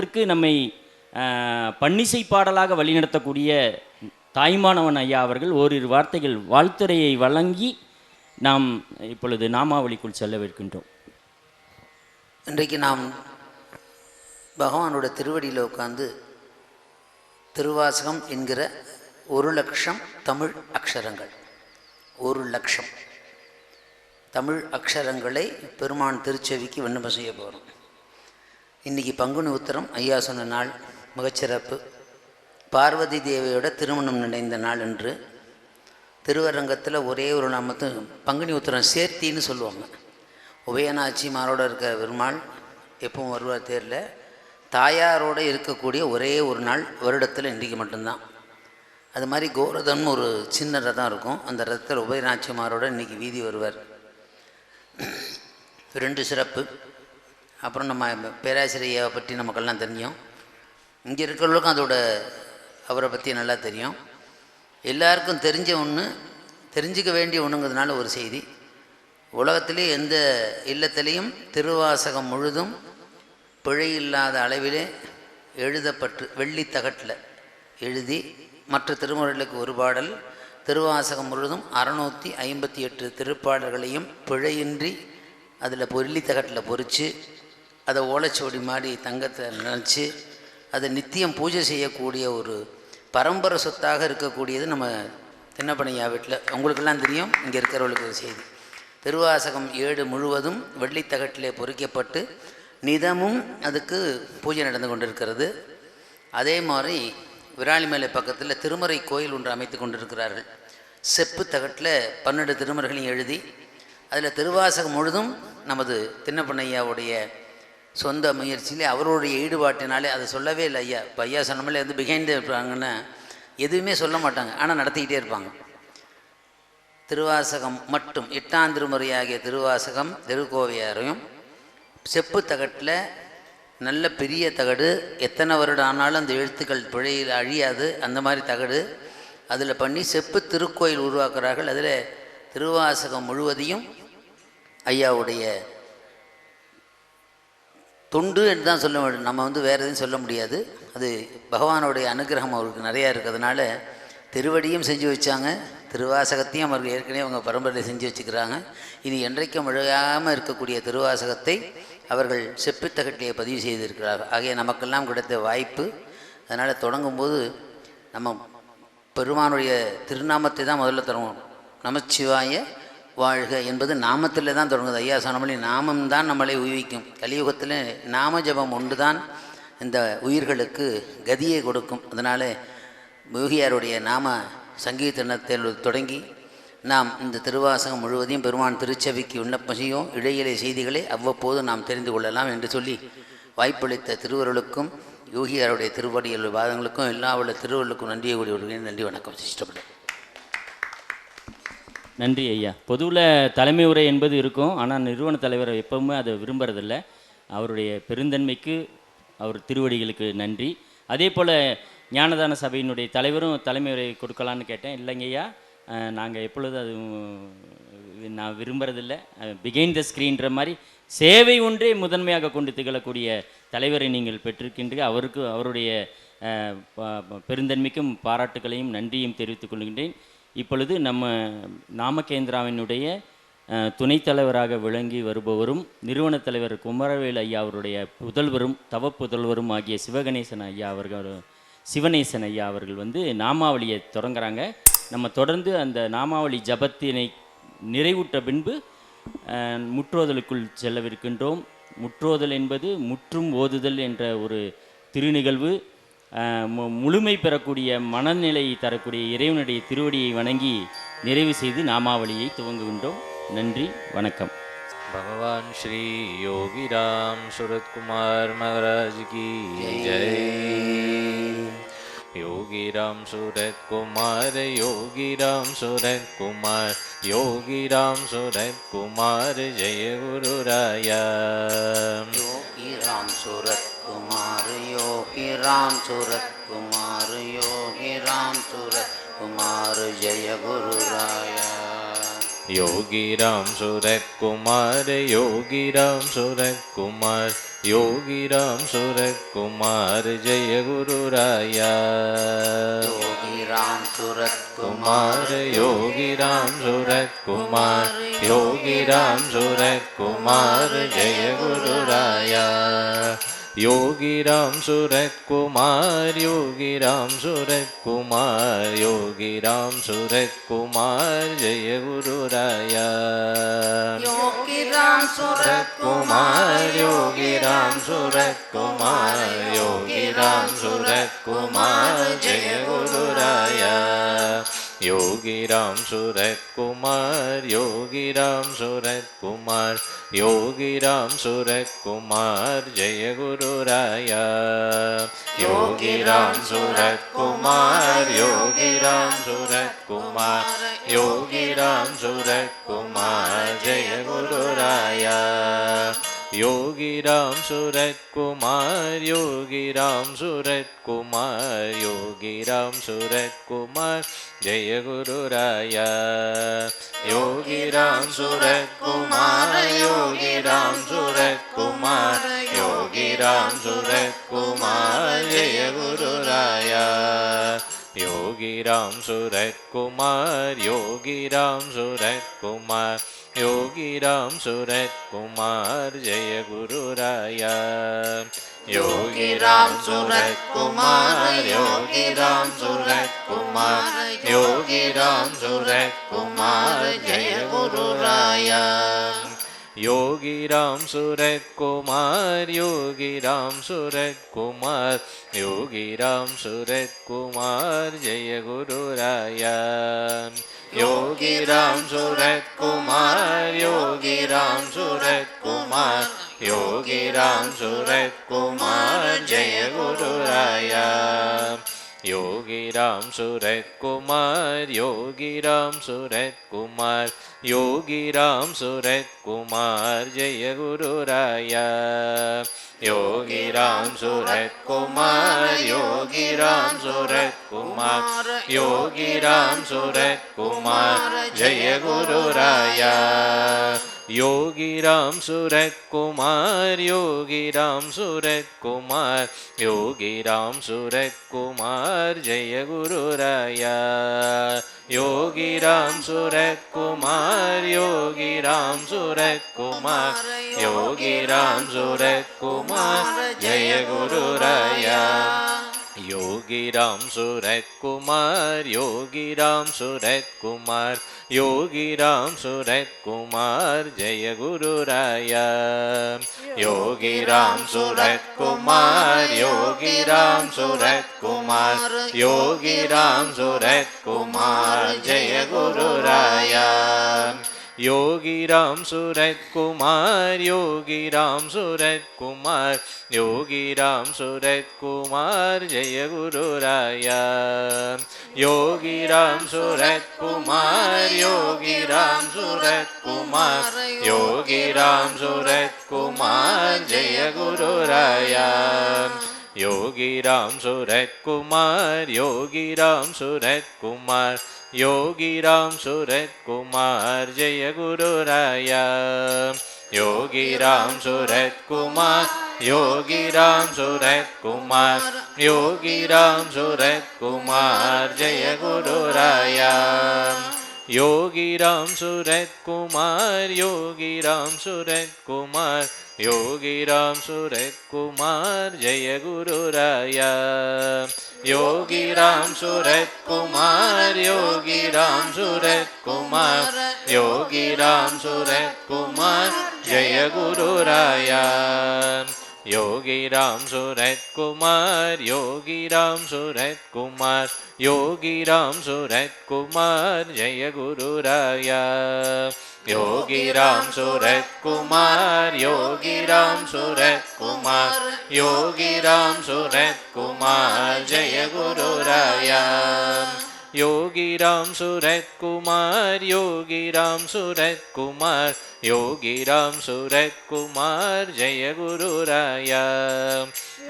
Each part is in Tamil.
இதற்கு நம்மை பன்னிசை பாடலாக வழிநடத்தக்கூடிய தாய்மானவன் ஐயா அவர்கள் ஓரிரு வார்த்தைகள் வாழ்த்துறையை வழங்கி நாம் இப்பொழுது நாமாவளிக்குள் செல்லவிருக்கின்றோம். இன்றைக்கு நாம் பகவானோட திருவடியில் உட்கார்ந்து திருவாசகம் என்கிற 1,00,000 தமிழ் அக்ஷரங்கள், 1,00,000 தமிழ் அக்ஷரங்களை பெருமான் திருச்செவிக்கு விண்ணப்பம் செய்ய போகிறோம். இன்றைக்கி பங்குனி உத்திரம், ஐயா சொன்ன நாள் மிகச்சிறப்பு. பார்வதி தேவியோட திருமணம் நினைந்த நாள் என்று திருவரங்கத்தில் ஒரே ஒரு நாமத்து பங்குனி உத்திரம் சேர்த்தின்னு சொல்லுவாங்க. உபயநாச்சிமாரோடு இருக்க பெருமாள் எப்பவும் வருவார் தேரில். தாயாரோடு இருக்கக்கூடிய ஒரே ஒரு நாள் வருடத்தில் இன்றைக்கு மட்டும்தான். அது மாதிரி கோரதன் ஒரு சின்ன ரதம் இருக்கும். அந்த ரதத்தில் உபயநாச்சிமாரோட இன்றைக்கி வீதி வருவார். 2 சிறப்பு. அப்புறம் நம்ம பேராசிரியை பற்றி நமக்கெல்லாம் தெரியும். இங்கே இருக்கிறவங்களுக்கும் அதோட அவரை பற்றி நல்லா தெரியும். எல்லாருக்கும் தெரிஞ்ச ஒன்று, தெரிஞ்சிக்க வேண்டிய ஒன்றுங்கிறதுனால ஒரு செய்தி. உலகத்திலே எந்த இல்லத்திலையும் திருவாசகம் முழுதும் பிழையில்லாத அளவிலே எழுதப்பட்டு வெள்ளித்தகட்டில் எழுதி மற்ற திருமுறைகளுக்கு ஒரு பாடல், திருவாசகம் முழுதும் 658 திருப்பாடல்களையும் பிழையின்றி அதில் வெள்ளித்தகட்டில் பொறித்து அதை ஓலைச்சுவடி மாதிரி தங்கத்தை நினச்சி அதை நித்தியம் பூஜை செய்யக்கூடிய ஒரு பரம்பரை சொத்தாக இருக்கக்கூடியது நம்ம திண்ணப்பனையா வீட்டில். உங்களுக்கெல்லாம் தெரியும், இங்கே இருக்கிறவர்களுக்கு ஒரு செய்தி. திருவாசகம் 7 முழுவதும் வெள்ளித்தகட்டிலே பொறிக்கப்பட்டு நிதமும் அதுக்கு பூஜை நடந்து கொண்டிருக்கிறது. அதே மாதிரி விராலிமலை பக்கத்தில் திருமறை கோயில் ஒன்று அமைத்து கொண்டிருக்கிறார்கள். செப்பு தகட்டில் 12 திருமறைகளையும் எழுதி அதில் திருவாசகம் முழுதும் நமது திண்ணப்பனையாவுடைய சொந்த முயற்சியிலே அவருடைய ஈடுபாட்டினாலே, அதை சொல்லவே இல்லை ஐயா. இப்போ ஐயா சொன்னமேலே வந்து பிஹைண்ட் இருப்பாங்கன்னா எதுவுமே சொல்ல மாட்டாங்க, ஆனால் நடத்திக்கிட்டே இருப்பாங்க. திருவாசகம் மட்டும் 8ஆம் திருமுறையாகிய திருவாசகம் திருக்கோவையாரையும் செப்பு தகட்டில் நல்ல பெரிய தகடு, எத்தனை வருடம் ஆனாலும் அந்த எழுத்துக்கள் பிழையில் அழியாது, அந்த மாதிரி தகடு அதில் பண்ணி செப்பு திருக்கோயில் உருவாக்குறார்கள். அதில் திருவாசகம் முழுவதையும் ஐயாவுடைய தொண்டு என்று தான் சொல்ல வேண்டும். நம்ம வந்து வேறு எதுவும் சொல்ல முடியாது. அது பகவானுடைய அனுகிரகம் அவருக்கு நிறையா இருக்கிறதுனால திருவடியும் செஞ்சு வச்சாங்க, திருவாசகத்தையும் அவர்கள் ஏற்கனவே அவங்க பரம்பரையில் செஞ்சு வச்சுக்கிறாங்க. இனி என்றைக்கும் விழுகாமல் இருக்கக்கூடிய திருவாசகத்தை அவர்கள் செப்புத்தகட்டிலே பதிவு செய்திருக்கிறார்கள். ஆகிய நமக்கெல்லாம் கிடைத்த வாய்ப்பு. அதனால் தொடங்கும்போது நம்ம பெருமானுடைய திருநாமத்தை தான் முதல்ல தொடங்கும். நமச்சிவாய வாழ்க என்பது நாமத்தில் தான் தொடங்குது. ஐயா சொன்னபடி நாமம்தான் நம்மளை உயிர்விக்கும். கலியுகத்தில் நாம ஜபம் ஒன்று தான் இந்த உயிர்களுக்கு கதியை கொடுக்கும். அதனால் யோகியாருடைய நாம சங்கீர்த்தனத்தில் தொடங்கி நாம் இந்த திருவாசகம் முழுவதையும் பெருமான் திருச்சபைக்கு விண்ணப்பம் செய்யும். இடையிலே செய்திகளை அவ்வப்போது நாம் தெரிந்து கொள்ளலாம் என்று சொல்லி வாய்ப்பளித்த திருவருளுக்கும் யோகியாருடைய திருவடிகள் வாதங்களுக்கும் எல்லா உள்ள திருவருளுக்கும் நன்றியை கூடி விடுகிறேன். நன்றி, வணக்கம். இஷ்டப்படும். நன்றி ஐயா. பொதுவில் தலைமை உரை என்பது இருக்கும், ஆனால் நிறுவன தலைவர் எப்பவுமே அதை விரும்புறதில்லை. அவருடைய பெருந்தன்மைக்கு அவர் திருவடிகளுக்கு நன்றி. அதே போல் ஞானதான சபையினுடைய தலைவரும் தலைமை உரை கொடுக்கலான்னு கேட்டேன். இல்லைங்க ஐயா, நாங்கள் எப்பொழுது அது நான் விரும்புறதில்லை. பிகைண்ட் த ஸ்க்ரீன்ற மாதிரி சேவை ஒன்றே முதன்மையாக கொண்டு திகழக்கூடிய தலைவரை நீங்கள் பெற்றிருக்கின்ற அவருக்கு அவருடைய பெருந்தன்மைக்கும் பாராட்டுகளையும் நன்றியும் தெரிவித்துக் கொள்கின்றேன். இப்பொழுது நம்ம நாமகேந்திராவினுடைய துணைத் தலைவராக விளங்கி வருபவரும் நிறுவன தலைவர் குமரவேல் ஐயா அவருடைய புதல்வரும் தவ புதல்வரும் ஆகிய சிவனேசன் ஐயா அவர்கள் வந்து நாமாவளியை தொடங்குறாங்க. நம்ம தொடர்ந்து அந்த நாமாவளி ஜபத்தினை நிறைவுற்ற பின்பு முற்றோதலுக்குள் செல்லவிருக்கின்றோம். முற்றோதல் என்பது முற்றும் ஓதுதல் என்ற ஒரு திருநிகழ்வு. முழுமை பெறக்கூடிய மனநிலையை தரக்கூடிய இறைவனுடைய திருவடியை வணங்கி நிறைவு செய்து நாமாவளியை துவங்குகின்றோம். நன்றி, வணக்கம். பகவான் ஸ்ரீ யோகிராம் சுரத்குமார் மகாராஜ் கி ஜெய். யோகிராம் சுரத்குமார், யோகிராம் சுரத்குமார், யோகிராம் சுரத்குமார், ஜெய குருராயா. யோகிராம் சுரத்குமார், யோகிராம் சுரத்குமார், யோகிராம் சுரத்குமார், ஜெய குருராயா. योगी राम सूरत कुमार, योगी राम सूरत कुमार, योगी राम सूरत कुमार जय गुरु राया योगी राम सूरत कुमार योगी राम सूरत कुमार योगी राम सूरत कुमार जय गुरु राया योगी राम सूरत कुमार योगी राम सूरत कुमार योगी राम सूरत कुमार जय गुरु राया योगी राम सूरत कुमार योगी राम सूरत कुमार योगी राम सूरत कुमार जय गुरु राया योगी राम सूरत कुमार योगी राम सूरत कुमार योगी राम सूरत कुमार जय गुरु राया योगी राम सूरत कुमार योगी राम सूरत कुमार योगी राम सूरत कुमार जय गुरु राया योगी राम सूरत कुमार योगी राम सूरत कुमार योगी राम सूरत कुमार जय गुरु राया योगी राम सूरत कुमार योगी राम सूरत कुमार योगी राम सूरत कुमार जय गुरु राया योगी राम सूरत कुमार योगी राम सूरत कुमार योगी राम सूरत कुमार जय गुरु राया योगी राम सूरत कुमार योगी राम सूरत कुमार योगी राम सूरत कुमार जय गुरु राया योगी राम सूरत कुमार योगी राम सूरत कुमार योगी राम सूरत कुमार जय गुरु राया योगी राम सूरत कुमार योगी राम सूरत कुमार योगी राम सूरत कुमार जय गुरु राया योगी राम सूरत कुमार योगी राम सूरत कुमार योगी राम सूरत कुमार जय गुरु राया योगी राम सूरत कुमार योगी राम सूरत कुमार योगी राम सूरत कुमार जय गुरु राया योगी राम सूरत कुमार योगी राम सूरत कुमार योगी राम सूरत कुमार जय गुरु राया योगी राम सूरत कुमार योगी राम सूरत कुमार योगी राम सूरत कुमार जय गुरु राया योगी राम सूरत कुमार योगी राम सूरत कुमार योगी राम सूरत कुमार जय गुरु राया योगी राम सूरत कुमार योगी राम सूरत कुमार योगी राम सूरत कुमार जय गुरु राया योगी राम सूरत कुमार योगी राम सूरत कुमार योगी राम सूरत कुमार जय गुरु राया योगी राम सूरत कुमार योगी राम सूरत कुमार योगी राम सूरत कुमार जय गुरु राया योगी राम सूरत कुमार योगी राम सूरत कुमार योगी राम सूरत कुमार जय गुरु राया योगी राम सूरत कुमार योगी राम सूरत कुमार योगी राम सूरत कुमार जय गुरु राया योगी राम सूरत कुमार योगी राम सूरत कुमार योगी राम सूरत कुमार जय गुरु राया योगी राम सूरत कुमार योगी राम सूरत कुमार योगी राम सूरत कुमार जय गुरु राया योगी राम सूरत कुमार योगी राम सूरत कुमार योगी राम सूरत कुमार जय गुरु राया योगी राम सूरत कुमार योगी राम सूरत कुमार योगी राम सूरत कुमार जय गुरु राया योगी राम सूरत कुमार योगी राम सूरत कुमार योगी राम सूरत कुमार जय गुरु राया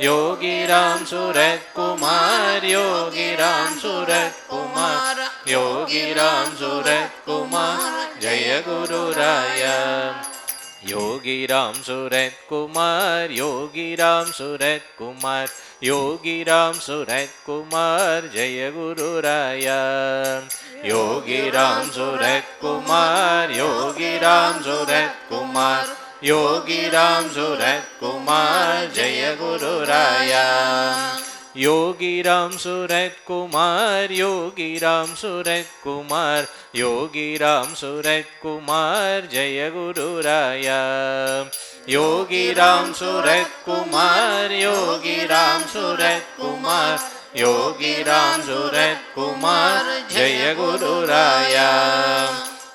योगी राम सूरत कुमार योगी राम सूरत कुमार योगी राम सूरत कुमार जय गुरु राया योगी राम सूरत कुमार, योगी राम सूरत कुमार, योगी राम सूरत कुमार, जय गुरु राया। योगी राम सूरत कुमार, योगी राम सूरत कुमार, योगी राम सूरत कुमार, जय गुरु राया। योगी राम सूरत कुमार, योगी राम सूरत कुमार, योगी राम सूरत कुमार, जय गुरु राया। योगी राम सूरत कुमार, योगी राम सूरत कुमार, योगी राम सूरत कुमार, जय गुरु राया।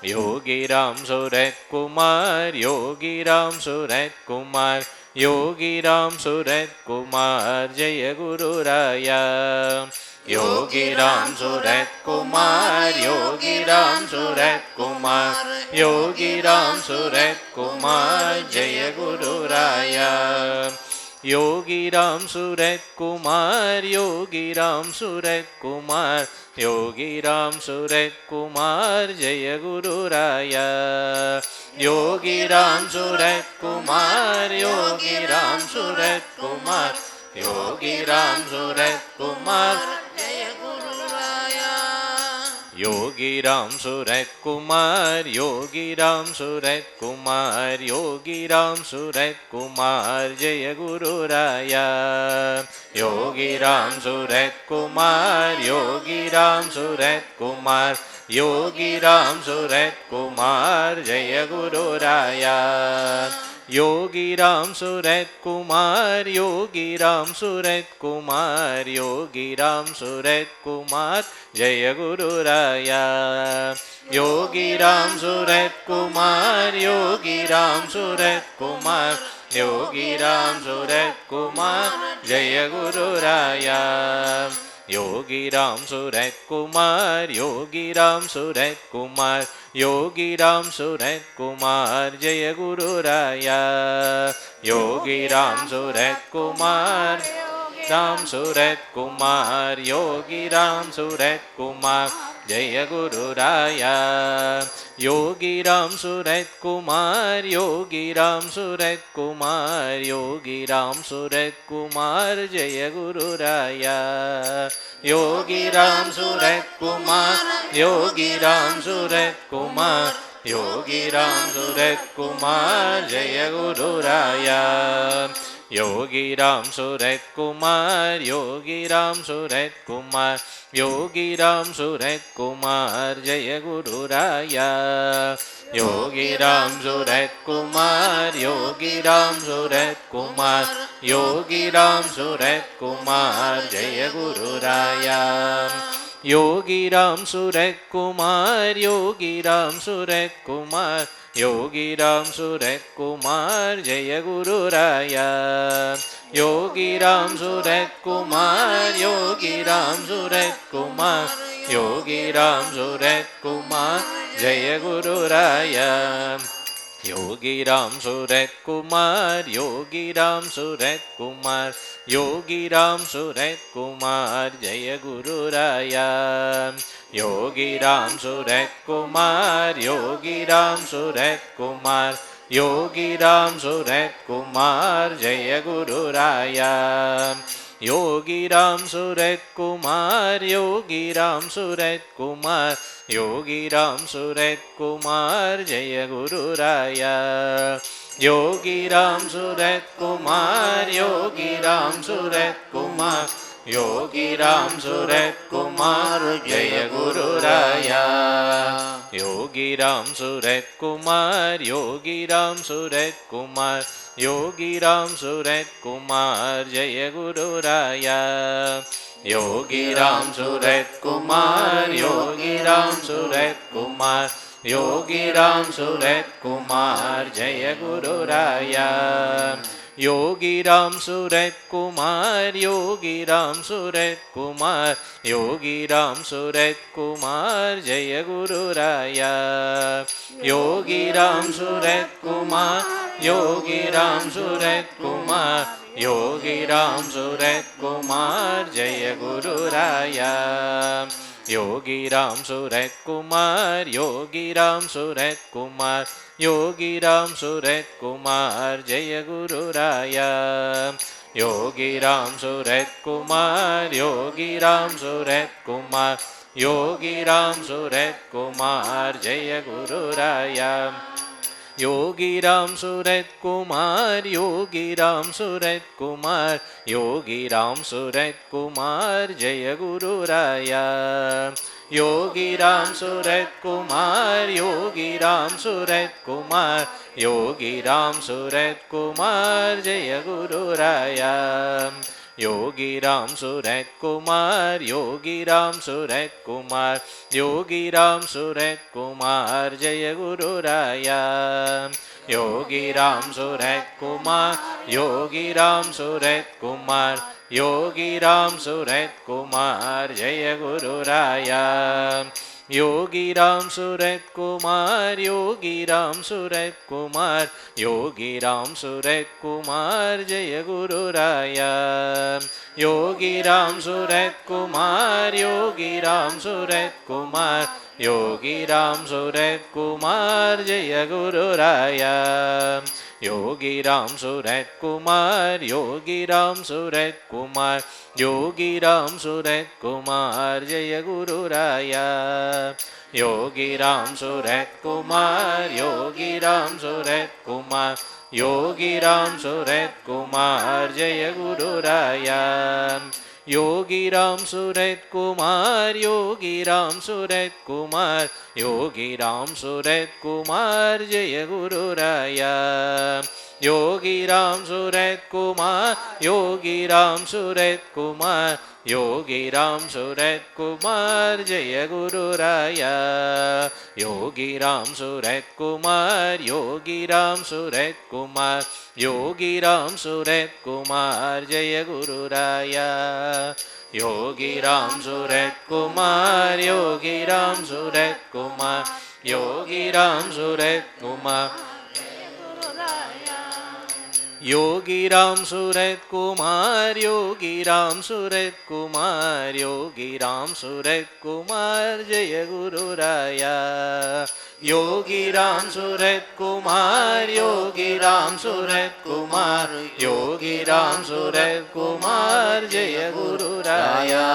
योगी राम सूरत कुमार, योगी राम सूरत कुमार, योगी राम सूरत कुमार, जय गुरु राया। योगी राम सूरत कुमार, योगी राम सूरत कुमार, योगी राम सूरत कुमार, जय गुरु राया। योगी राम सूरत कुमार, योगी राम सूरत कुमार, योगी राम सूरत कुमार, जय गुरु राया। योगी राम सूरत कुमार, योगी राम सूरत कुमार, योगी राम सूरत कुमार, जय गुरु राया। योगी राम सूरत कुमार, योगी राम सूरत कुमार, योगी राम सूरत कुमार, जय गुरु राया। योगी राम सूरत कुमार, योगी राम सूरत कुमार, योगी राम सूरत कुमार, जय गुरु राया। योगी राम सूरत कुमार, योगी राम सूरत कुमार, योगी राम सूरत कुमार, जय गुरु राया। योगी राम सूरत कुमार, योगी राम सूरत कुमार, योगी राम सूरत कुमार, जय गुरु राया। योगी राम सूरत कुमार, योगी राम सूरत कुमार, योगी राम सूरत कुमार, जय गुरु राया। योगी राम सूरत कुमार, राम सूरत कुमार, योगी राम सूरत कुमार, जय गुरु राया। योगी राम सूरत कुमार, योगी राम सूरत कुमार, योगी राम सूरत कुमार, जय गुरु राया। योगी राम सूरत कुमार, योगी राम सूरत कुमार, योगी राम सूरत कुमार, जय गुरु राया। योगी राम सूरत कुमार, योगी राम सूरत कुमार, योगी राम सूरत कुमार, जय गुरु राया। योगी राम सूरत कुमार, योगी राम सूरत कुमार, योगी राम सूरत कुमार, जय गुरु राया। योगी राम सूरत कुमार, योगी राम सूरत कुमार, योगी राम सूरत कुमार, जय गुरु राया। योगी राम सूरत कुमार, योगी राम सूरत कुमार, योगी राम सूरत कुमार, जय गुरु राया। योगी राम सूरत कुमार, योगी राम सूरत कुमार, योगी राम सूरत कुमार, जय गुरु राया। योगी राम सूरत कुमार, योगी राम सूरत कुमार, योगी राम सूरत कुमार, जय गुरु राया। योगी राम सूरत कुमार, योगी राम सूरत कुमार, योगी राम सूरत कुमार, जय गुरु राया। योगी राम सूरत कुमार, योगी राम सूरत कुमार, योगी राम सूरत कुमार, जय गुरु राया। योगी राम सूरत कुमार, योगी राम सूरत कुमार, योगी राम सूरत कुमार, जय गुरु राया। योगी राम सूरत कुमार, योगी राम सूरत कुमार, योगी राम सूरत कुमार, जय गुरु राया। योगी राम सूरत कुमार, योगी राम सूरत कुमार, योगी राम सूरत कुमार, जय गुरु राया। योगी राम सूरत कुमार, योगी राम सूरत कुमार, योगी राम सूरत कुमार, जय गुरु राया। योगीराम सूरत कुमार योगीराम सूरत कुमार योगीराम सूरत कुमार जय गुरुराया योगीराम सूरत कुमार योगीराम सूरत कुमार योगीराम सूरत कुमार जय गुरुराया योगीराम सूरत कुमार योगीराम सूरत कुमार योगीराम सूरत कुमार जय गुरुराया योगीराम सूरत कुमार योगीराम सूरत कुमार योगीराम सूरत कुमार जय गुरुराया योगीराम सूरत कुमार योगीराम सूरत कुमार योगीराम सूरत कुमार जय गुरुराया योगीराम सूरत कुमार योगीराम सूरत कुमार योगीराम सूरत कुमार जय गुरुराया योगीराम सूरत कुमार योगीराम सूरत कुमार योगीराम सूरत कुमार जय गुरुराया योगीराम सूरत कुमार योगीराम सूरत कुमार योगीराम सूरत कुमार जय गुरुराया योगीराम सूरत कुमार योगीराम सूरत कुमार योगीराम सूरत कुमार जय गुरुराया योगीराम सूरत कुमार योगीराम सूरत कुमार योगीराम सूरत कुमार जय गुरुराया योगीराम सूरत कुमार योगीराम सूरत कुमार योगीराम सूरत कुमार जय गुरुराया योगीराम सूरत कुमार योगीराम सूरत कुमार योगीराम सूरत कुमार जय गुरुराया योगीराम सूरत कुमार योगीराम सूरत कुमार योगीराम सूरत कुमार जय गुरुराया योगीराम सूरत कुमार योगीराम सूरत कुमार योगीराम सूरत कुमार योगीराम सूरत कुमार योगीराम सूरत कुमार योगीराम सूरत कुमार जय गुरुराया योगीराम सूरत कुमार योगीराम सूरत कुमार योगीराम सूरत कुमार जय गुरुराया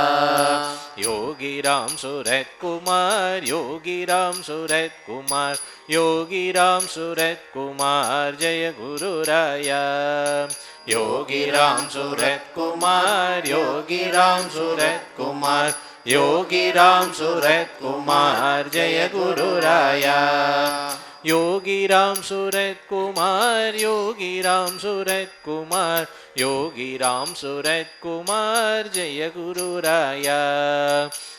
योगीराम सूरत कुमार योगीराम सूरत कुमार योगीराम सूरत कुमार जय गुरुराया योगीराम सूरत कुमार योगीराम सूरत कुमार योगीराम सूरत कुमार जय गुरुराया योगीराम सूरत कुमार योगीराम सूरत कुमार योगीराम सूरत कुमार जय गुरुराया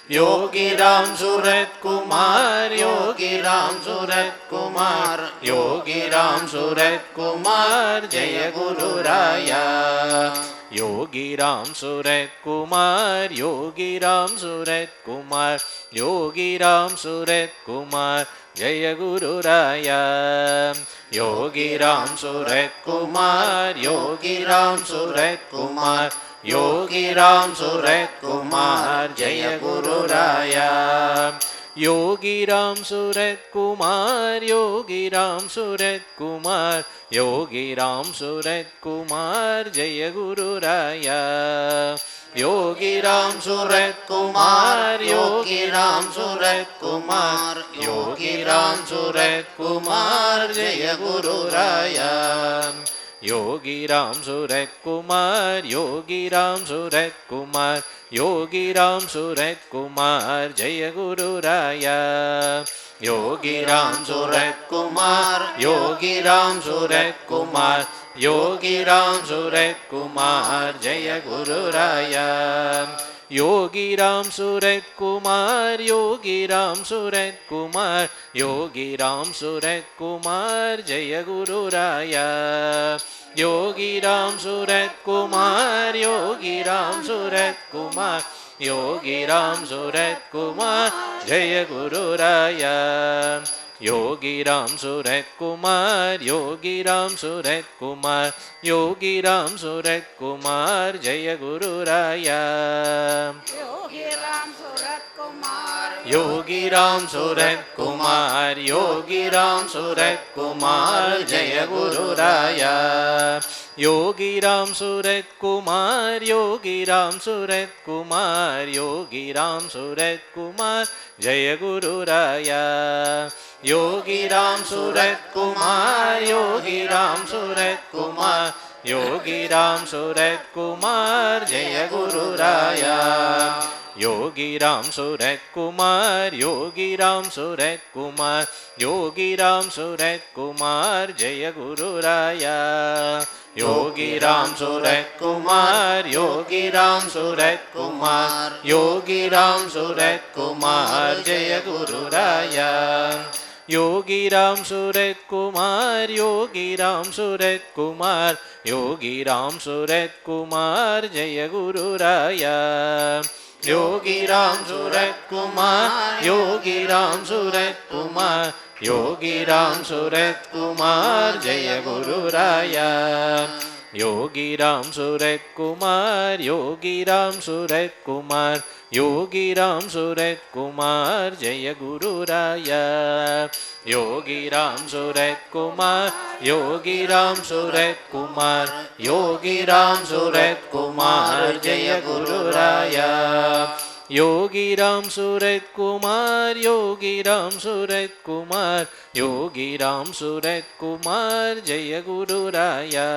योगीराम सूरत कुमार योगीराम सूरत कुमार योगीराम सूरत कुमार जय गुरुराया योगीराम सूरत कुमार योगीराम सूरत कुमार योगीराम सूरत कुमार जय गुरुराया योगीराम सूरत कुमार योगीराम सूरत कुमार योगीराम सूरत कुमार जय गुरुराया योगीराम सूरत कुमार योगीराम सूरत कुमार योगीराम सूरत कुमार जय गुरुराया योगीराम सूरत कुमार योगीराम सूरत कुमार योगीराम सूरत कुमार जय गुरुराया योगीराम सूरत कुमार योगीराम सूरत कुमार योगीराम सूरत कुमार जय गुरुराया योगीराम सूरत कुमार योगीराम सूरत कुमार योगीराम सूरत कुमार जय गुरुराया योगीराम सूरत कुमार योगीराम सूरत कुमार योगीराम सूरत कुमार जय गुरुराया योगीराम सूरत कुमार योगीराम सूरत कुमार योगीराम सूरत कुमार जय गुरुराया योगीराम सूरत कुमार योगीराम सूरत कुमार योगीराम सूरत कुमार जय गुरुराया योगीराम सूरत कुमार योगी राम सूरत कुमार योगी राम सूरत कुमार जय गुरुराया योगी राम सूरत कुमार योगी राम सूरत कुमार योगी राम सूरत कुमार जय गुरुराया योगी राम सूरत कुमार योगी राम सूरत कुमार योगी राम सूरत कुमार जय गुरुराया योगी राम सूरत कुमार योगी राम सूरत कुमार योगी राम सूरत कुमार जय गुरुराया योगी राम सूरत कुमार योगी राम सूरत कुमार योगी राम सूरत कुमार जय गुरुराया योगी राम सूरत कुमार योगी राम सूरत कुमार योगी राम सूरत कुमार जय गुरुराया योगी राम सूरत कुमार योगी राम सूरत कुमार योगी राम सूरत कुमार जय गुरुराया योगी राम सूरत कुमार योगी राम सूरत कुमार योगी राम सूरत कुमार जय गुरुराया योगी राम सूरत कुमार योगी राम सूरत कुमार योगी राम सूरत कुमार जय गुरुराया योगी राम सूरत कुमार योगी राम सूरत कुमार योगी राम सूरत कुमार जय गुरुराया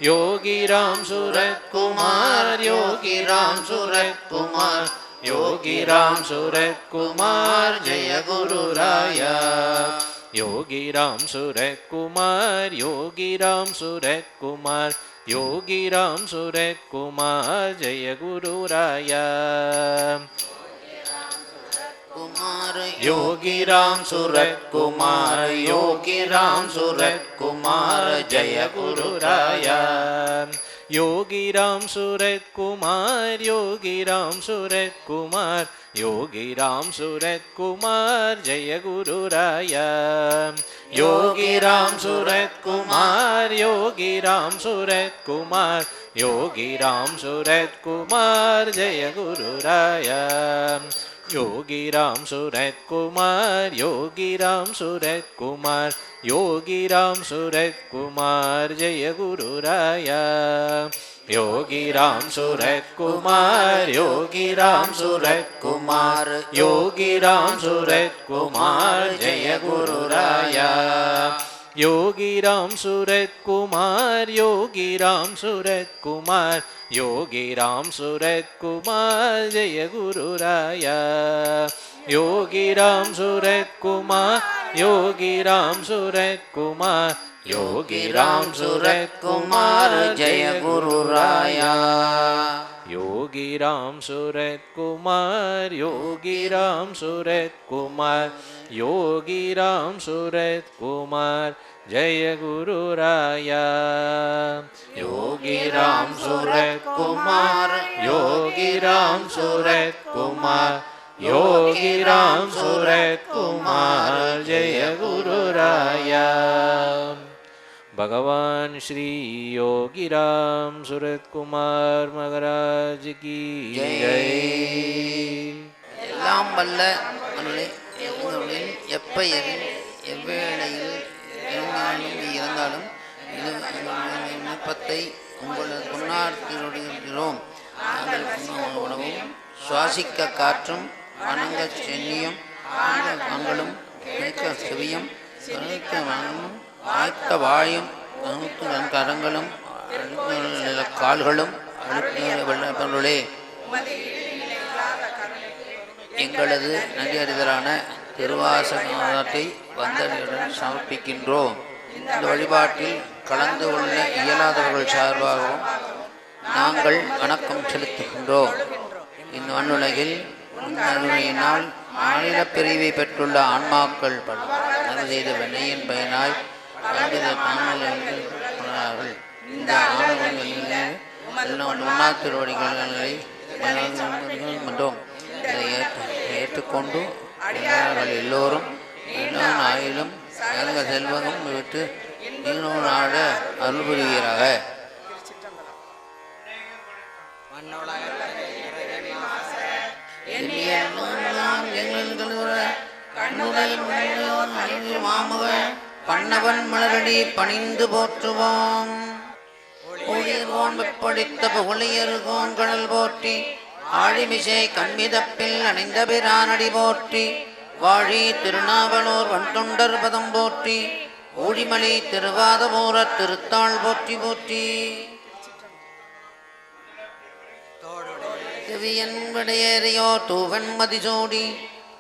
योगी राम सूरत कुमार योगी राम सूरत कुमार योगी राम सूरत कुमार जय गुरुराया योगी राम सूरत कुमार योगी राम सूरत कुमार योगी राम सूरत कुमार जय गुरुराया योगी राम सूरत कुमार योगी राम सूरत कुमार जय गुरुराया योगी राम सूरत कुमार योगी राम सूरत कुमार योगी राम सूरत कुमार जय गुरुराया योगी राम सूरत कुमार योगी राम सूरत कुमार योगी राम सूरत कुमार जय गुरुराया योगी राम सूरत कुमार योगी राम सूरत कुमार योगी राम सूरत कुमार जय गुरुराया योगी राम सूरत कुमार योगी राम सूरत कुमार योगी राम सूरत कुमार जय गुरुराया योगी राम सूरत कुमार योगी राम सूरत कुमार योगी राम सूरत कुमार जय गुरुराया योगी राम सूरत कुमार योगी राम सूरत कुमार योगी राम सूरत कुमार जय गुरुराया योगी राम सूरत कुमार योगी राम सूरत कुमार योगी राम सूरत कुमार जय गुरुराया योगी राम सूरत कुमार योगी राम सूरत कुमार योगी राम सूरत कुमार जय गुरुराया भगवान श्री योगी राम सूरत कुमार महाराज की जय எல்லாம் வல்ல எப்ப எவ்வேளையில் இருந்தாலும் விண்ணப்பத்தை உங்களது கொண்டாடுகிறோம். நாங்கள் உணவும் சுவாசிக்க காற்றும் வணங்க சென்னியும் கண்களும் கேட்க செவியும் கணிக்க மனமும் ஆய்த்த வாயும் கரங்களும் கால்களும் வெள்ளப்பொருளே எங்களது நன்றி திருவாசகத்தை வந்தடையுடன் சமர்ப்பிக்கின்றோம். இந்த வழிபாட்டில் கலந்து கொள்ள இயலாதவர்கள் சார்பாகவும் நாங்கள் வணக்கம் செலுத்துகின்றோம். இந்த மண்ணுலகில் நன்மையினால் மாநில பிரிவை பெற்றுள்ள ஆன்மாக்கள் பலர் செய்த வினையின் பயனாய் இந்த ஆணவங்களில் திருவடிகளை மன்றோம். இதை ஏற்றுக்கொண்டு எல்லோரும் ஆயிலும் செல்வமும் விட்டு நீங்களும் நாட அருள் புரிவீராக. பண்ணவன் மலரடி பணிந்து போற்றுவோம். ஒளியர்கோன் வெப்படித்த புகழியர்கோன் கடல் போற்றி, ஆழிமிசை கண்மிதப்பில் அணிந்த பிரானடி போற்றி, வாழி திருநாவலூர் வன்தொண்டர் பதம் போற்றி, ஊழிமலி திருவாதபூர திருத்தாள் போற்றி போற்றி. செவியன் விடையேறியோ தூவன் மதிசோடி,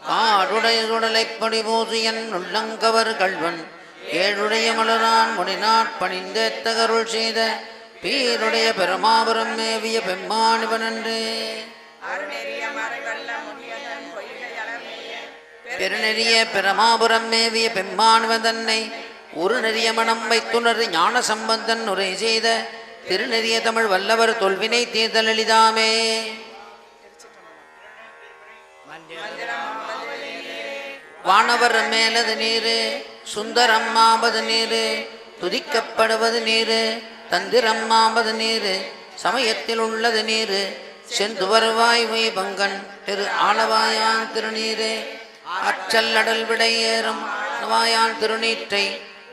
காடுடைய சுடலைப்படி பூசியன் உள்ளங்கவர் கள்வன், ஏழுடைய மலரான் முடிநாட்பணிந்தேத்தகருள் செய்த பீருடைய பெருமாபுரம் மேவிய பெம்மானிவனன்றே. பெருநெறிய பெருமாபுரம் மேவிய பெம்மானிவன் தன்னை ஒரு நெறிய மனம் வைத்துணர் ஞான சம்பந்தன் உரை செய்த திருநெறிய தமிழ் வல்லவர் தொல்வினை தீர்தல் எளிதாமே. வானவர் மேலது நீரு, சுந்தரம்மாவது நீரு, துதிக்கப்படுவது நீரு, தந்திரம்மாவது நீரு, சமயத்தில் உள்ளது நீரு, சென்று வருவாய் பங்கன் திரு ஆளவாயான் திருநீரே. அச்சல் அடல் விடை ஏறும் வாயான் திருநீற்றை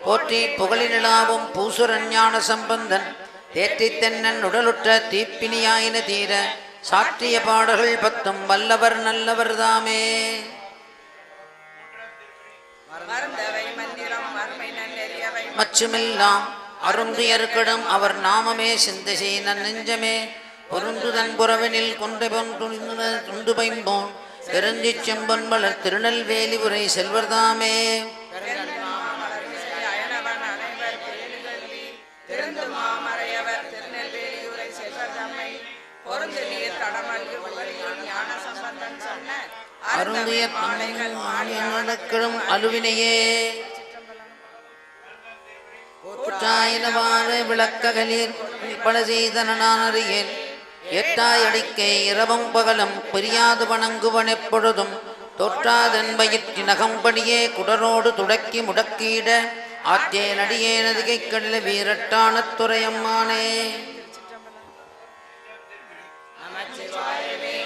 போற்றி புகழிலாவும் பூசுரன் ஞான சம்பந்தன் தேற்றி தென்னன் உடலுற்ற தீப்பினியாயின தீர சாற்றிய பாடல்கள் 10 வல்லவர் நல்லவர் தாமே. மச்சுமெல்லாம் அருந்துயர்கிடம் அவர் நாமமே சிந்தை நெஞ்சமே, பொருந்துதன் புறவனில் கொண்டு துண்டு பைம்போன் பெருந்தி செம்பன் மலர் திருநெல்வேலி உரை செல்வர்தாமே. அருந்துயர்கிடும் அலுவினையே குற்றாயினவாறு விளக்ககலீர் பல செய்தனானறியேன், ஏற்றாய் அடிக்கை இரவும் பகலும் பிரியாது வணங்குவன் எப்பொழுதும், தொற்றாதன் வயிற்றினகம்படியே குடரோடு துடக்கி முடக்கிட ஆற்றேன் அடியேனதிகை கடல வீரட்டான துறையம்மானே.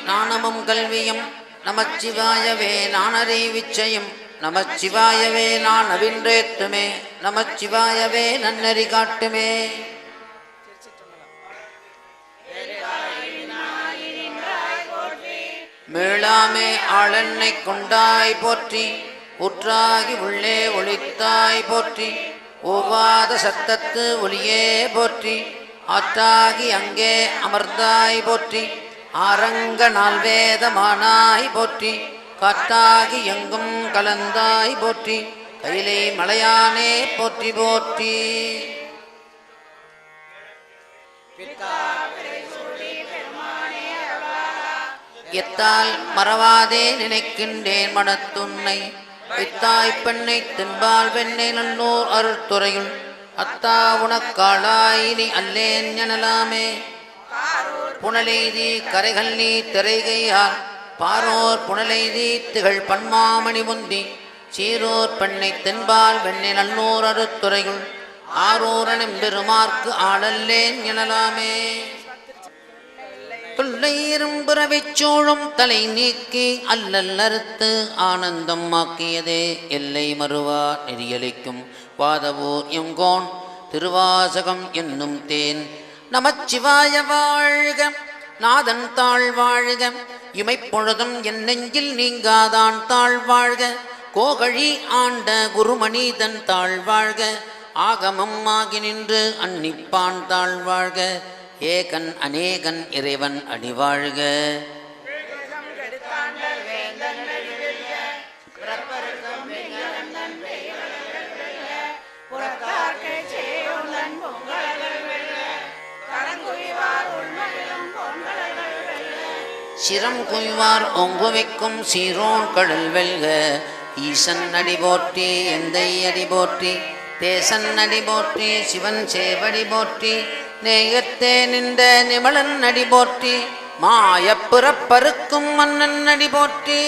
நாணமும் கல்வியும் நமச்சிவாயவே நானறி விச்சையும், நமச்சிவாயவே நான் அவின்றேத்துமே, நமச்சிவாயவே நன்னறி காட்டுமே. மீளாமே ஆளென்னை கொண்டாய் போற்றி, உற்றாகி உள்ளே ஒளித்தாய் போற்றி, ஓவாத சத்தத்து ஒளியே போற்றி, ஆற்றாகி அங்கே அமர்ந்தாய் போற்றி, ஆரங்க நாள் வேதமானாய் போற்றி, காத்தாகி எங்கும் கலந்தாய் போற்றி, கையிலை மலையானே போற்றி போற்றி. எத்தால் மறவாதே நினைக்கின்றேன் மனத்துன்னை, வைத்தாய் பெண்ணை தின்பால் வெண்ணை நல்லோர் அருள்துறையுள், அத்தா உனக்காளாயினி அல்லேன் எனலாமே. புனலெய்தி கரைகள் நீ திரைகையால் பாரோர் புனலெய்தி திகழ் பன்மாமணி முந்தி, சீரோர் பெண்ணை தென்பால் வெண்ணை நல்லோர் அருத்துறையுள், ஆரோரனும் பெருமார்க்கு ஆளல்லேன் எனலாமே. தொல்லை இரும்புறவைச் சோழும் தலை நீக்கி அல்லல் அறுத்து ஆனந்தம் ஆக்கியதே, எல்லை மறுவா நெறியளிக்கும் வாதவூர் எங்கோன் திருவாசகம் என்னும் தேன். நமச்சிவாய வாழ்க, நாதன் தாழ் வாழ்க, இமைப்பொழுதும் என் நெஞ்சில் நீங்காதான் தாழ் வாழ்க, கோகழி ஆண்ட குருமணிதன் தாழ் வாழ்க, ஆகமம் ஆகி நின்று அன்னிப்பான் தாழ் வாழ்க, ஏகன் அநேகன் இறைவன் அடிவாழ்க. சிரம் குய்வார் ஒங்குவிக்கும் சீரோன் கடல் வெல்க, ஈசன் அடி போற்றி எந்தை அடி போற்றி, தேசன் அடி போற்றி சிவன் சேவடி போற்றி, நேயத்தே நின்ற நிமலன் அடி போற்றி, மாயப்புறப்பருக்கும் மன்னன் அடி போற்றி,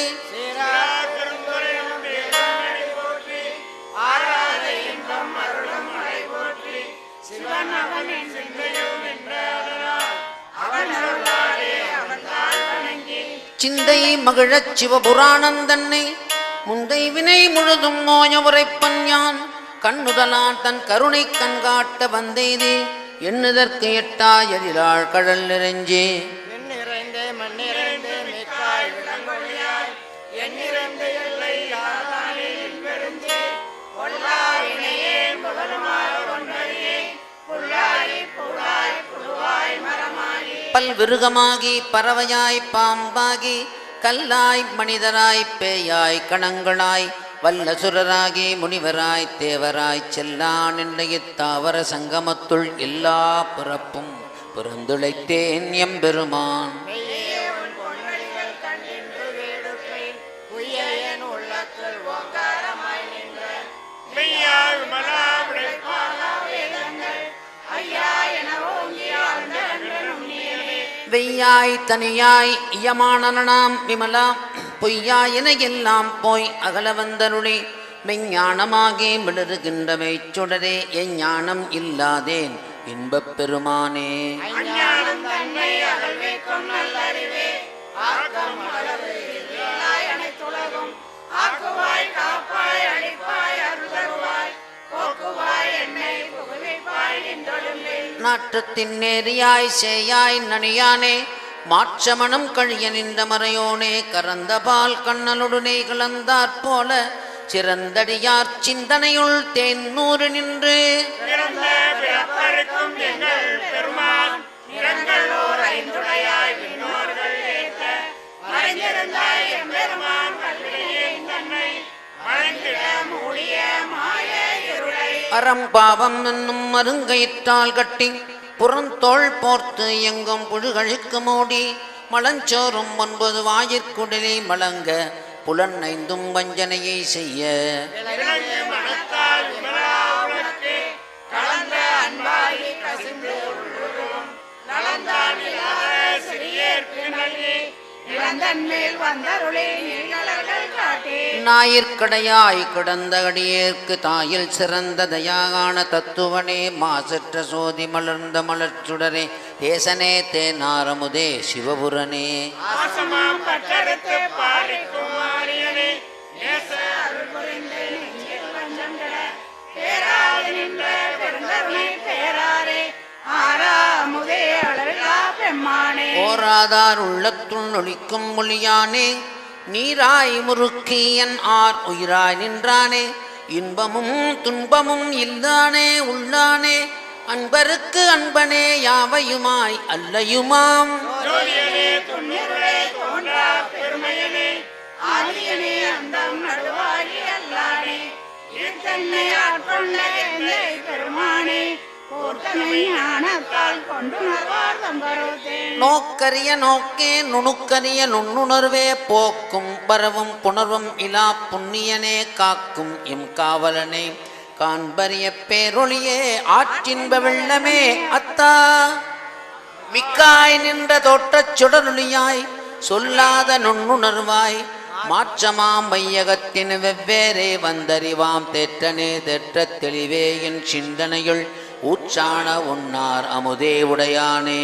சிந்தை மகிழச் சிவபுராணம் தன்னை முந்தை வினை முழுதும் மோய உரைப்பன் யான் கண்ணுதலான் தன் கருணை கண்காட்ட வந்தெய்தே எண்ணுதற்கு எட்டா எதிராள் கடல் நிறைஞ்சே பல்விருகமாகி பறவையாய் பாம்பாகி கல்லாய் மனிதராய் பேயாய் கணங்களாய் வல்லசுரராகி முனிவராய் தேவராய் செல்லான் என்னைய தாவர சங்கமத்துள் எல்லா பிறப்பும் பிறந்துழைத்தேன் எம்பெருமான். வெய்யாய் தனியாய் இயமானனாம் விமலா பொய்யாய் என எல்லாம் போய் அகல வந்தருளே மெஞ்ஞானமாகி மிளறுகின்றவை சுடரே எஞ்ஞானம் இல்லாதேன் இன்பப் பெருமானே. நாற்றத்தின் நேரியாய் சேயாய் நனியானே மாற்றமணம் கழிய நின்ற மறையோனே கறந்த பால் கண்ணலுடனே கலந்தாற் போல சிறந்தடியார் சிந்தனையுள் தேன்னூறு நின்று அறம்பாவம் என்னும் மருங்கயிற்றால் கட்டி புறந்தோள் போர்த்து எங்கும் புழுகழுக்கு மூடி மலஞ்சோறும் 9 வாயிற்குடலி மலங்க புலன் 5 வஞ்சனையை செய்ய ஞாயிற்கடையாய் கிடந்த அடியேற்கு தாயில் சிறந்த தயாகான தத்துவனே மாசற்ற சோதி மலர்ந்த மலர்ச்சுடரே தேசனே தேனாரமுதே சிவபுரனே ஓராதார் உள்ளத்துள் ஒளிக்கும் மொழியானே நீராய் முறுக்கியன் ஆர் உயிராய் நின்றானே இன்பமும் துன்பமும் இல்லானே உள்ளானே அன்பருக்கு அன்பனே யாவையுமாய் அல்லையுமாம் நோக்கரிய நோக்கே நுணுக்கரிய நுண்ணுணர்வே போக்கும் பரவும் புணர்வும் இலா புண்ணியனே காக்கும் எம் காவலனே காண்பரிய பேரொளியே ஆற்றின்ப வெள்ளமே அத்தா மிக்காய் நின்ற தோற்றச் சுடரொளியாய் சொல்லாத நுண்ணுணர்வாய் மாற்றமாம் மையகத்தின் வெவ்வேறே வந்தறிவாம் தேற்றனே தேற்றத் தெளிவே என் சிந்தனையுள் ஊற்றான உன்னார் அமுதே உடையானே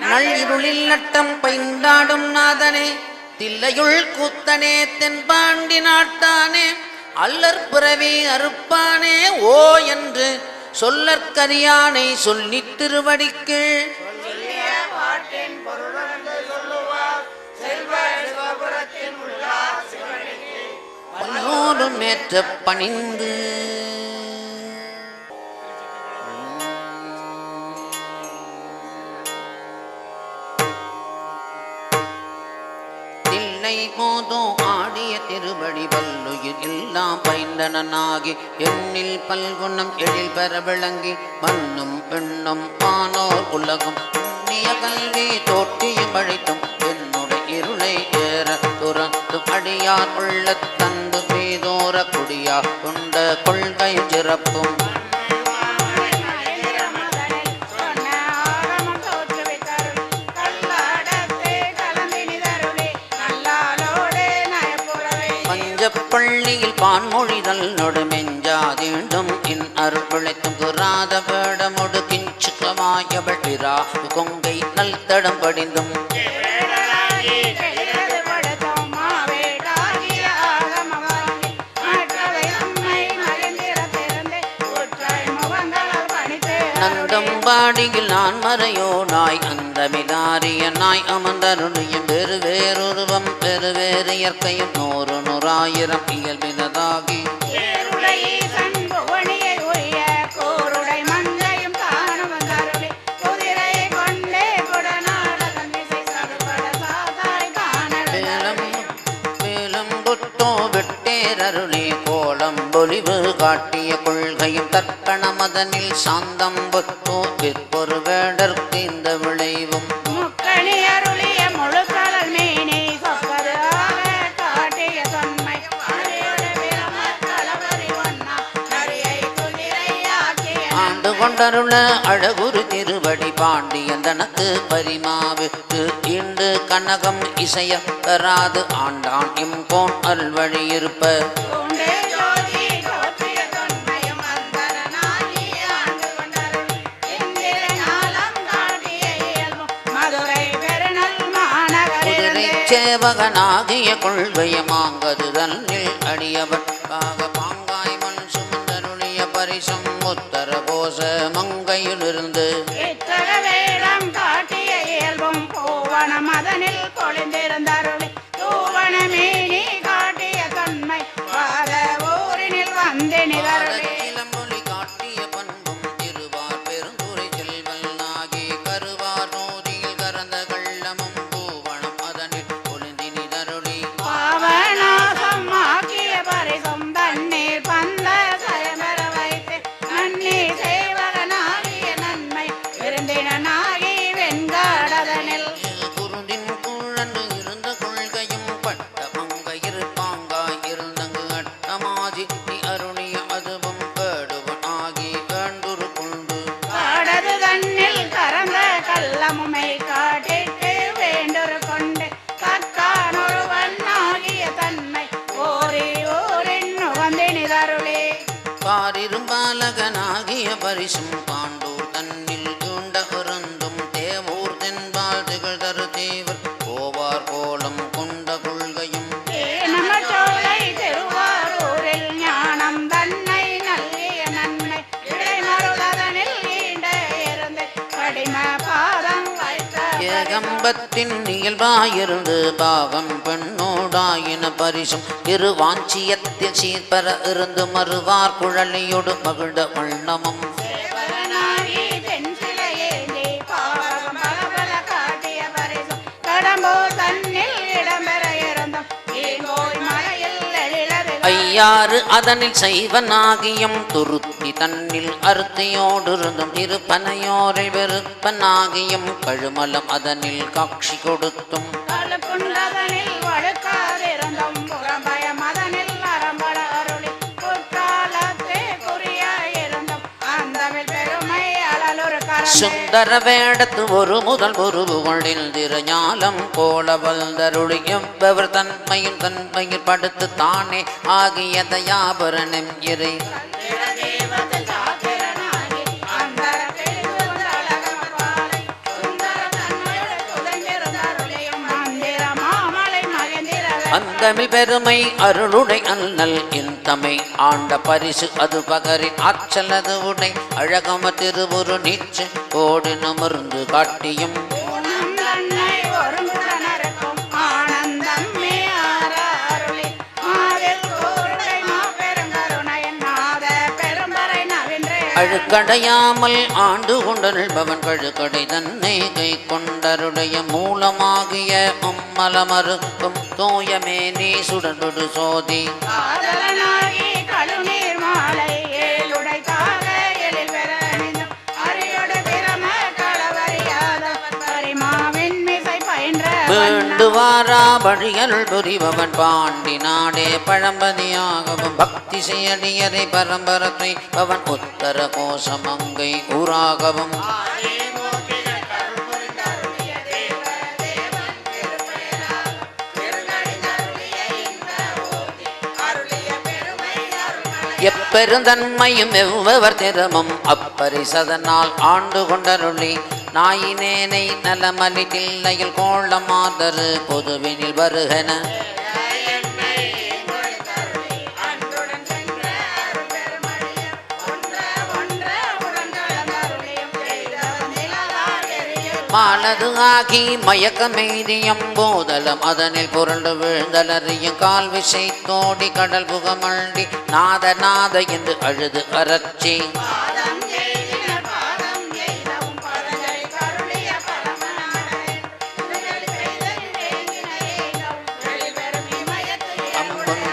நள்ளிருளில் நட்டம் பைந்தாடும் நாதனே தில்லையுள் கூத்தனே தென்பாண்டி நாட்டானே அல்லற் பிறவி அறுப்பானே ஓ என்று சொல்லற்கரியானை சொல்லித் திருவடிக்கு பல்லோடு மேற்ற பணிந்து மோதும் ஆடிய திருவடி வல்லுயிர் எல்லாம் பைந்தனாகி எண்ணில் பல்குணம் எழில் பெற விளங்கி மண்ணும் பெண்ணும் பானோர் உலகம் புண்ணிய கல்வி தோட்டியும் அழைத்தும் என்னுடைய இருளை ஏற துறந்தும் அடியார் உள்ள தந்து மீதோர குடியா கொண்ட கொள்கை சிறப்பும் பள்ளியில் பான்மொழிதல் நொடுமெஞ்சாதீண்டும் இன் அருள் விளைத்தும் குறாத வேடமொடு கிஞ்சுக்கமாயவள் விரா கொங்கை நல் தடம் படிந்தும் நந்தம்பாடியில் நான் மறையோ நாய் அந்த மிதாரிய நாய் அமர்ந்தருளியும் வேறுவேறுருவம் பெருவேறு இயற்கையும் நூறு நூறாயிரம் இயல்பினதாகி வெட்டேரருளே கோலம் பொலிவு காட்டிய கொள்கையும் தற்கணமதனில் சாந்தம் பொத்தோ விற்பொரு வேடற்கு இந்த விளைவும் முக்கணி அருளிய முழுக்கடல் மேனி சொப்பது காட்டிய தொன்மை ஆண்டு கொண்டருள அழகுரு திருவடி பாண்டியன் தனக்கு பரிமாவிட்டு இண்டு கனகம் இசைய தராது ஆண்டான் இம்போன் அல்வழி இருப்ப சேவகனாகிய கொள்கையமாங்கது தன்னில் அடியவற்காக பாங்காய் மண் சுமந்தருளிய பரிசம் உத்தர கோச மங்கையிலிருந்து வேடம் காட்டிய இயல்பும் பூவன மதனில் பொழிந்திருந்தருளி தூவனமேனி காட்டிய தன்மை வார ஊரினில் வந்து நிகருளி இளம்பொலி காட்டிய பண்பும் திருவார் பெருந்துரை செல்வல் நாகி கருவார் நோதியில் கறந்த கள்ளமும் பூவனம் அதனில் பொழிந்தி நிதருளி பாவநாசம் ஆக்கிய பரிசும் தண்ணீர் பந்த சயமர வைத்து நன்னி சேவகனாகிய நன்மை விருந்தினாகி வெண்காடதனில் குருந்தின் குழன்று இருந்த கொள்கையும் பட்ட மங்கையிரு பாங்காய் இருந்தங்கு அட்டமாதி நீ அருணிய அதுவும் பேடுவன் ஆகி வேண்டுரு கொண்டு பாடது தன்னில் கறந்த கள்ளமுமை காட்டிட்டு வேண்டொரு கொண்டு கக்கானொருவன் ஆகிய தன்மை ஓரி ஓரின் வந்து நிதருளே பாரிரும்பாலகனாகிய பரிசும் பாண்டூர் தன்னில் தூண்ட இருந்தும் தேவூர் தென்பால் திகழ்தரு தேவர் கோவார் கோலம் கொண்ட கொள்கையும் நம்ம சோலை திருவாரூரில் ஞானம் தன்னை நல்கிய நன்மை இடைமருதனில் ஈண்ட இருந்து கடிம பாதம் வைத்த ஏகம்பத்தின் இயல்பாயிருந்து பாவம் பெண்ணோடாயின பரிசும் திருவாஞ்சியத்தில் சீர்பெற இருந்து மறுவார் குழலியோடு மகிழ்ந்த வண்ணமும் சேவகனாகி தென்சிலையேந்தி பாவம் பலபல காட்டிய பரிசும் கடம்பூர் தன்னில் இடம்பெற இருந்தும் ஈங்கோய் மலையில் எழிலது ஐயாறு அதனில் செய்வனாகியம் துருத்தி தன்னில் அறுத்தியோடு இருந்தும் இருப்பனையோரில் வெறுப்பனாகியும் கழுமலம் அதனில் காட்சி கொடுத்தும் கழுக்குண்டதனில் வழுக்காதிருந்தும் புறம்பய மதனில் அறம்பட அருளி குற்றாலத்தே குறியாயிருந்தும் அந்தமிழ் பெருமை அழலுறு கரந்து சுந்தர வேடத்து ஒரு முதல் ஒருவுகளில் திரஞாலம் கோல வல்தருளியும் பெவர் தன்மையும் தன்மையில் படுத்து தானே ஆகிய தயாபரணம் இறை தேவத்தில் சாத்திரனாகி அந்தர பெருகுந்த அழகமபாலை சுந்தர தன்மையோடு துதைந்திருந்தருளியும் மந்திர மாமலை மகேந்திரவே அந்தமிழ் பெருமை அருளுடை அண்ணல் என் தமை ஆண்ட பரிசு அது பகரின் ஆற்றலது உடை அழகம திருவுரு நீச்சு ஓடு நமர்ந்து காட்டியும் ஊனம் தன்னை ஒருங்குடனருக்கும் ஆனந்தம் மே ஆர அருளி மாவில் கூருடை மாபெருங்கருணையன் நாத பெரும்பறை நவின்றே அழுக்கடையாமல் ஆண்டு கொண்டல்பவன் கழுக்கடை தன்னை கை கொண்டருடைய மூலமாகிய அம்மலமறுக்கும் தூயமே நீ சுடனொடு சோதி காதலனாகி கழுநீர் மாலை ஏழுடை தாக எழில் பெற அணிந்தும் அரியோடு பிரம களவறியாத பரிமாவின் மிசை பயின்ற வேண்டுவாரா வழியருள் புரிபவன் பாண்டி நாடே பழம்பதியாகவும் பக்தி செய்யடியரை பரம்பரத்தை பவன் உத்தர கோசமங்கை ஊராகவும் திருக்கடிந்தருளிய இந்த ஓதி அருளிய எப்பெருந்தன்மையும் எவ்வவர் திறமும் அப்பரிசதனால் ஆண்டு கொண்டருளி நாயினேனை நலமலி தில்லையில் கோளமாதரு பொதுவினில் வருகன மானது ஆகி மயக்கமெய்தியம் போதலம் அதனில் புரண்டு விழுந்தலறியும் கால் விசை தோடி கடல் புகமண்டி நாத நாத என்று அழுது அரச்சி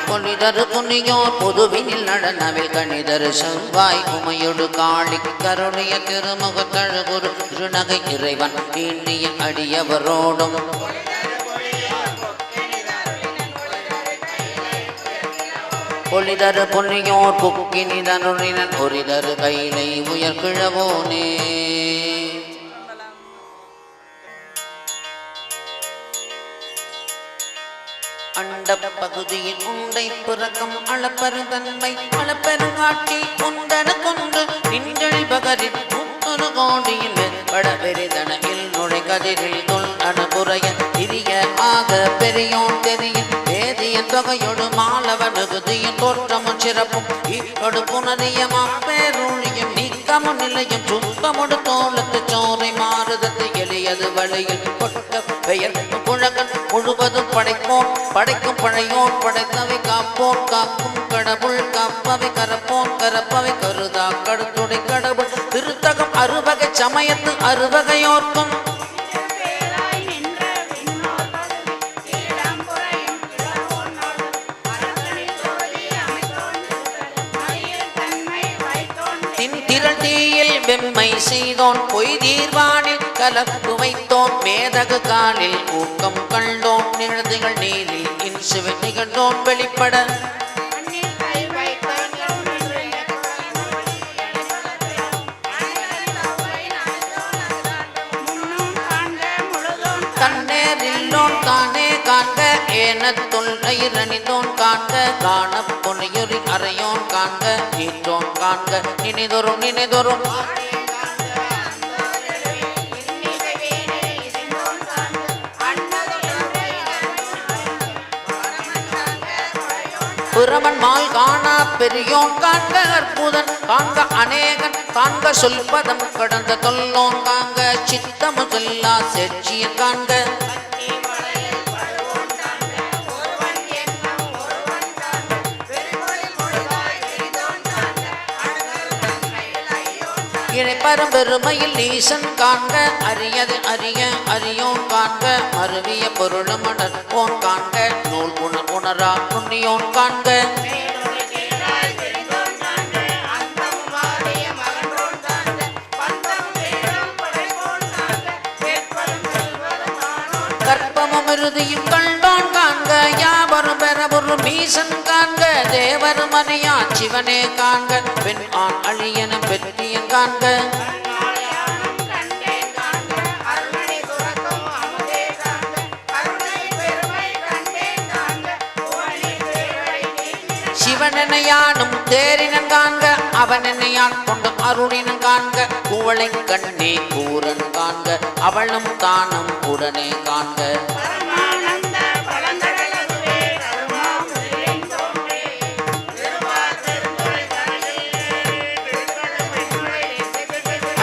பொலிதரு புனியோர் பொதுவினில் நடனவில் கணிதரு செவ்வாய் உமையொடு காளி கருணைய திருமுகத்தழுகுரு திருநகை இறைவன் எண்ணிய அடியவரோடும் பொலிதரு புனியோர் புக்கினிதனுடன் ஒரிதரு கைலை உயர்கிழவோனே அண்ட பகுதியில் உண்டை பிறக்கம் அளப்பெருந்தன்மை அளப்பெருங்காட்சி உண்டன கொண்டு இன்றழி பகரில் முத்தொரு கோடியில் படபெரிதனையில் நுழை கதிரில் தொல் அனுபுறைய திரிய ஆக பெரியோன் தெரிய வேதிய தொகையொடு மாலவனுகுதியின் தோற்றமும் சிறப்பும் ஈட்டொடு புனரியமாம் பேரொழியும் நீக்கமும் நிலையும் சுத்தமொடு தோளத்து சோரை மாறுதத்து எளியது வழியில் கொட்ட பெயர் குழகன் முழுவதும் படைப்போன் படைக்கும் பழையோன் படைத்தவை காப்போன் காக்கும் கடவுள் காப்பவை கரப்போன் கரப்பவை கருதா கடுத்துடை கடவுள் திருத்தகம் அறுவகை சமயத்து அறுவகையோர்க்கும் வெம்மை செய்தோன் பொய் தீர்வானில் கலப்பு வைத்தோன் மேதகு காலில் ஊக்கம் கண்டோன் நிழதுகள் நீரில் இன்சுவை நிகழ்ந்தோன் வெளிப்பட தன்னேரில்லோன் தானே காண்க ஏன தொல்லையிரணிதோன் காண்க காண பொன்னையொரு அறையோன் காண்க நீற்றோன் காண்க நினைதொரும் நினைதொரும் புறவன் மால் காணா பெரியோன் காண்க அற்புதன் காண்க அநேகன் காண்க சொல்பதம் கடந்த தொல்லோன் காண்க சித்தமு சொல்லா செட்சியன் காண்க இணைப்பரம் பெருமையில் ஈசன் காண்க அறியது அறிய அறியோன் காண்க மருவிய பொருளும் அடற்போன் காண்க நூல் உணரா புண்ணியோன் காண்க கற்பமும் இறுதியும் கண்டோன் காண்க யாவரும் பெறவரும் ஈசன் காண்க தேவரும் அறியா சிவனே காண்க பெண் ஆண் அழியன பெற்றியன் காண்க சிவனெனையானும் தேரினன் காண்க அவனெனையான் கொண்டு அருளினன் காண்க குவளை கண்ணே கூரன் காண்க அவளும் தானும் உடனே காண்க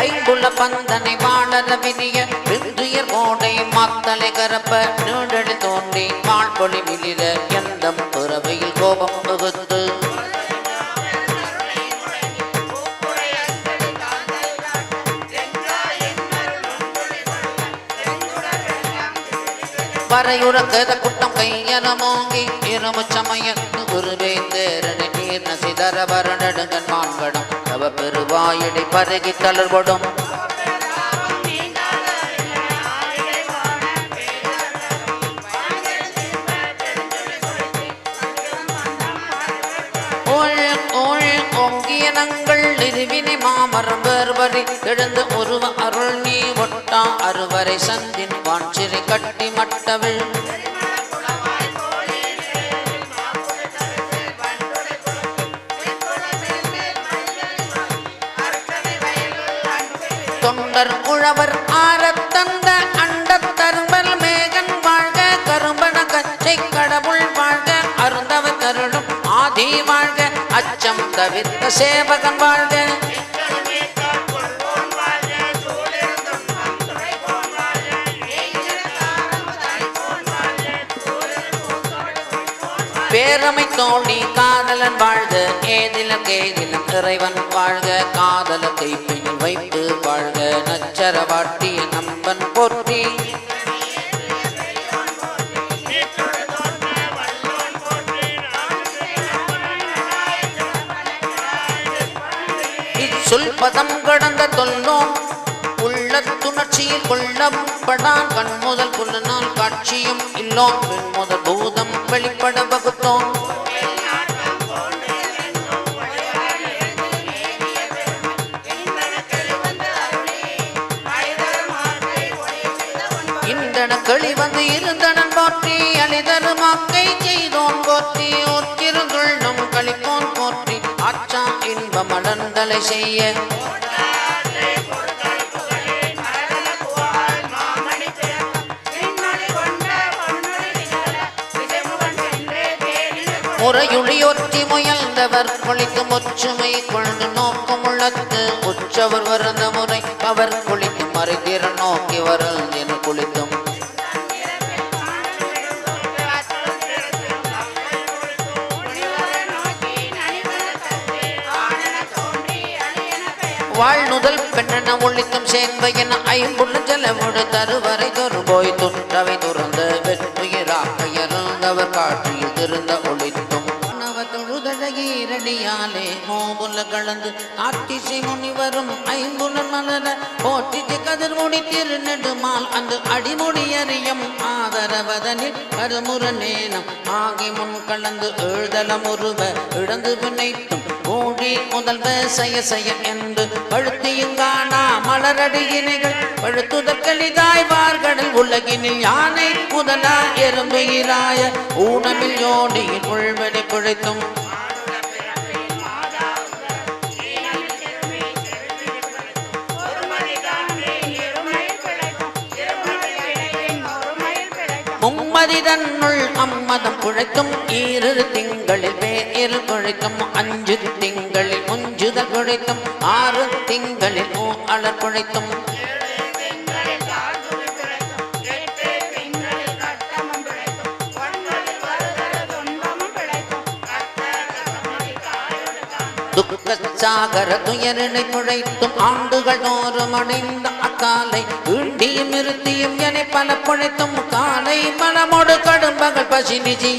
ஐம்புல பந்தனை வாழல வினிய விந்துயர் கோடை மாத்தலை கரப்ப நீடழி தோன்றி வாழ்பொழி மிளிர எந்தம் பிறவையில் கோபம் வகுத்து வரையுற கத குட்டம் கையன மோங்கி இருமு சமயத்து குருவே தேரனை நீர் நசிதர வரநடுங்கன் மான்கடம் தவ பெருவாயடை பருகி தளர்படும் ஓங்கியனங்கள் இருவினை மாமரம் வேர்வரி எழுந்து ஒருவ அருள் நீ ஒட்டா அறுவரை சந்தின் வாஞ்சிரை கட்டி மட்டவிழ் போற்றி வாழ்க, அச்சம் தவிர்த்த சேவகன் வாழ்க. பேரமை தோழி காதலன் வாழ்க, ஏதிலும் கேதிலும் இறைவன் வாழ்க, காதலத்தை பின் வைத்து வாழ்க, நச்சரவாட்டிய நம்பன் போற்றி. இச்சொல்பதம் கடந்த தொல்லோம் உள்ள துணர்ச்சியில் கொள்ளப்படான், கண் முதல் புலனால் காட்சியும் இல்லோன், பெண் முதல் பூதம் வெளிப்பட வகுத்தோன். இந்தன களி வந்து இருந்தனன் போற்றி, அழிதருமாக்கை செய்தோன் போற்றி, ஒற்றிருந்துள்ளம் களிப்போன் போற்றி, ஆச்சா இன்ப மலர்ந்தலை செய்ய. முறையுளியொற்றி முயல்ந்தவர் கொளிக்கும் ஒற்றுமை கொண்டு நோக்கும் உள்ளத்து, உற்றவர் வருந்த முறை அவர் குளிக்கும் மறைதிற நோக்கி வருந்தின குளித்தும். வாழ்நுதல் பெண்ணென ஒழித்தும் சேர்வையென ஐம்புள்ள ஜலமுடு தருவரை தொரு போய் துற்றவை துறந்த வெற்றுயிராக்கையருந்தவர் காற்றில் திருந்த ஒழித்தும். தொழுதழகீரடியாலே நோபுல கலந்து ஆட்டிசை முனிவரும் ஐம்புலன் மலர போட்டிச்சு கதிர் முடி திருநெடுமால் அந்த அடிமுடி அறியம் ஆதரவதனில் கருமுற நேனம் ஆகி முன் கலந்து எழுதலம் உருவ இழந்து பிணைத்தும் கூடி முதல்வ செய்ய செய்ய என்று பழுத்தியுங்கானா மலரடியினைகள் பழுத்துதற்களிதாய் வார்கடல் உலகினில் யானை முதலா எறும்பு இராய ஊனமில் யோடியின் உள்வெளி பிழைத்தும். மும்மதிதன்னுள் அம்மதம் குழைத்தும் ஈரு திங்களில் வேறு குழைத்தும், அஞ்சு திங்களில் முஞ்சுதல் குழைத்தும், 6 திங்களில் அலர் குழைத்தும். துக்கச்சாகர துயரினை குழைத்தும், ஆண்டுகள் தோறும் அடைந்த அக்காலை ஈண்டியும் நிறுத்தியும் என பல குழைத்தும், காலை மனமோடு கடும்பகள் பசி நிஜி.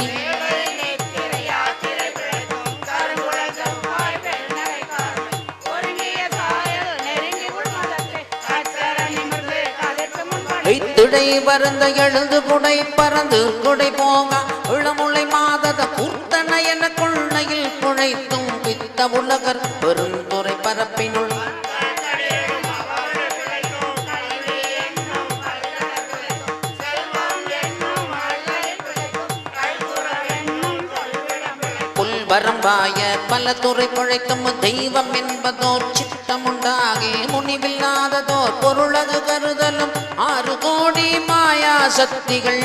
திடை வருந்த எழுந்து குடை பறந்து குடை போக இளமுளை மாதத கூர்த்தன என கொள்ளையில் குழைத்தும், பித்த உலகர் பெருந்துறை பரப்பினுள். புல்வரம்பாய பல துறை குழைத்தும், தெய்வம் என்பதோர் சித்தமுண்டாகி முனிவில்லாததோர் பொருளது கருதலும் 6 கோடி மாயா சக்திகள்.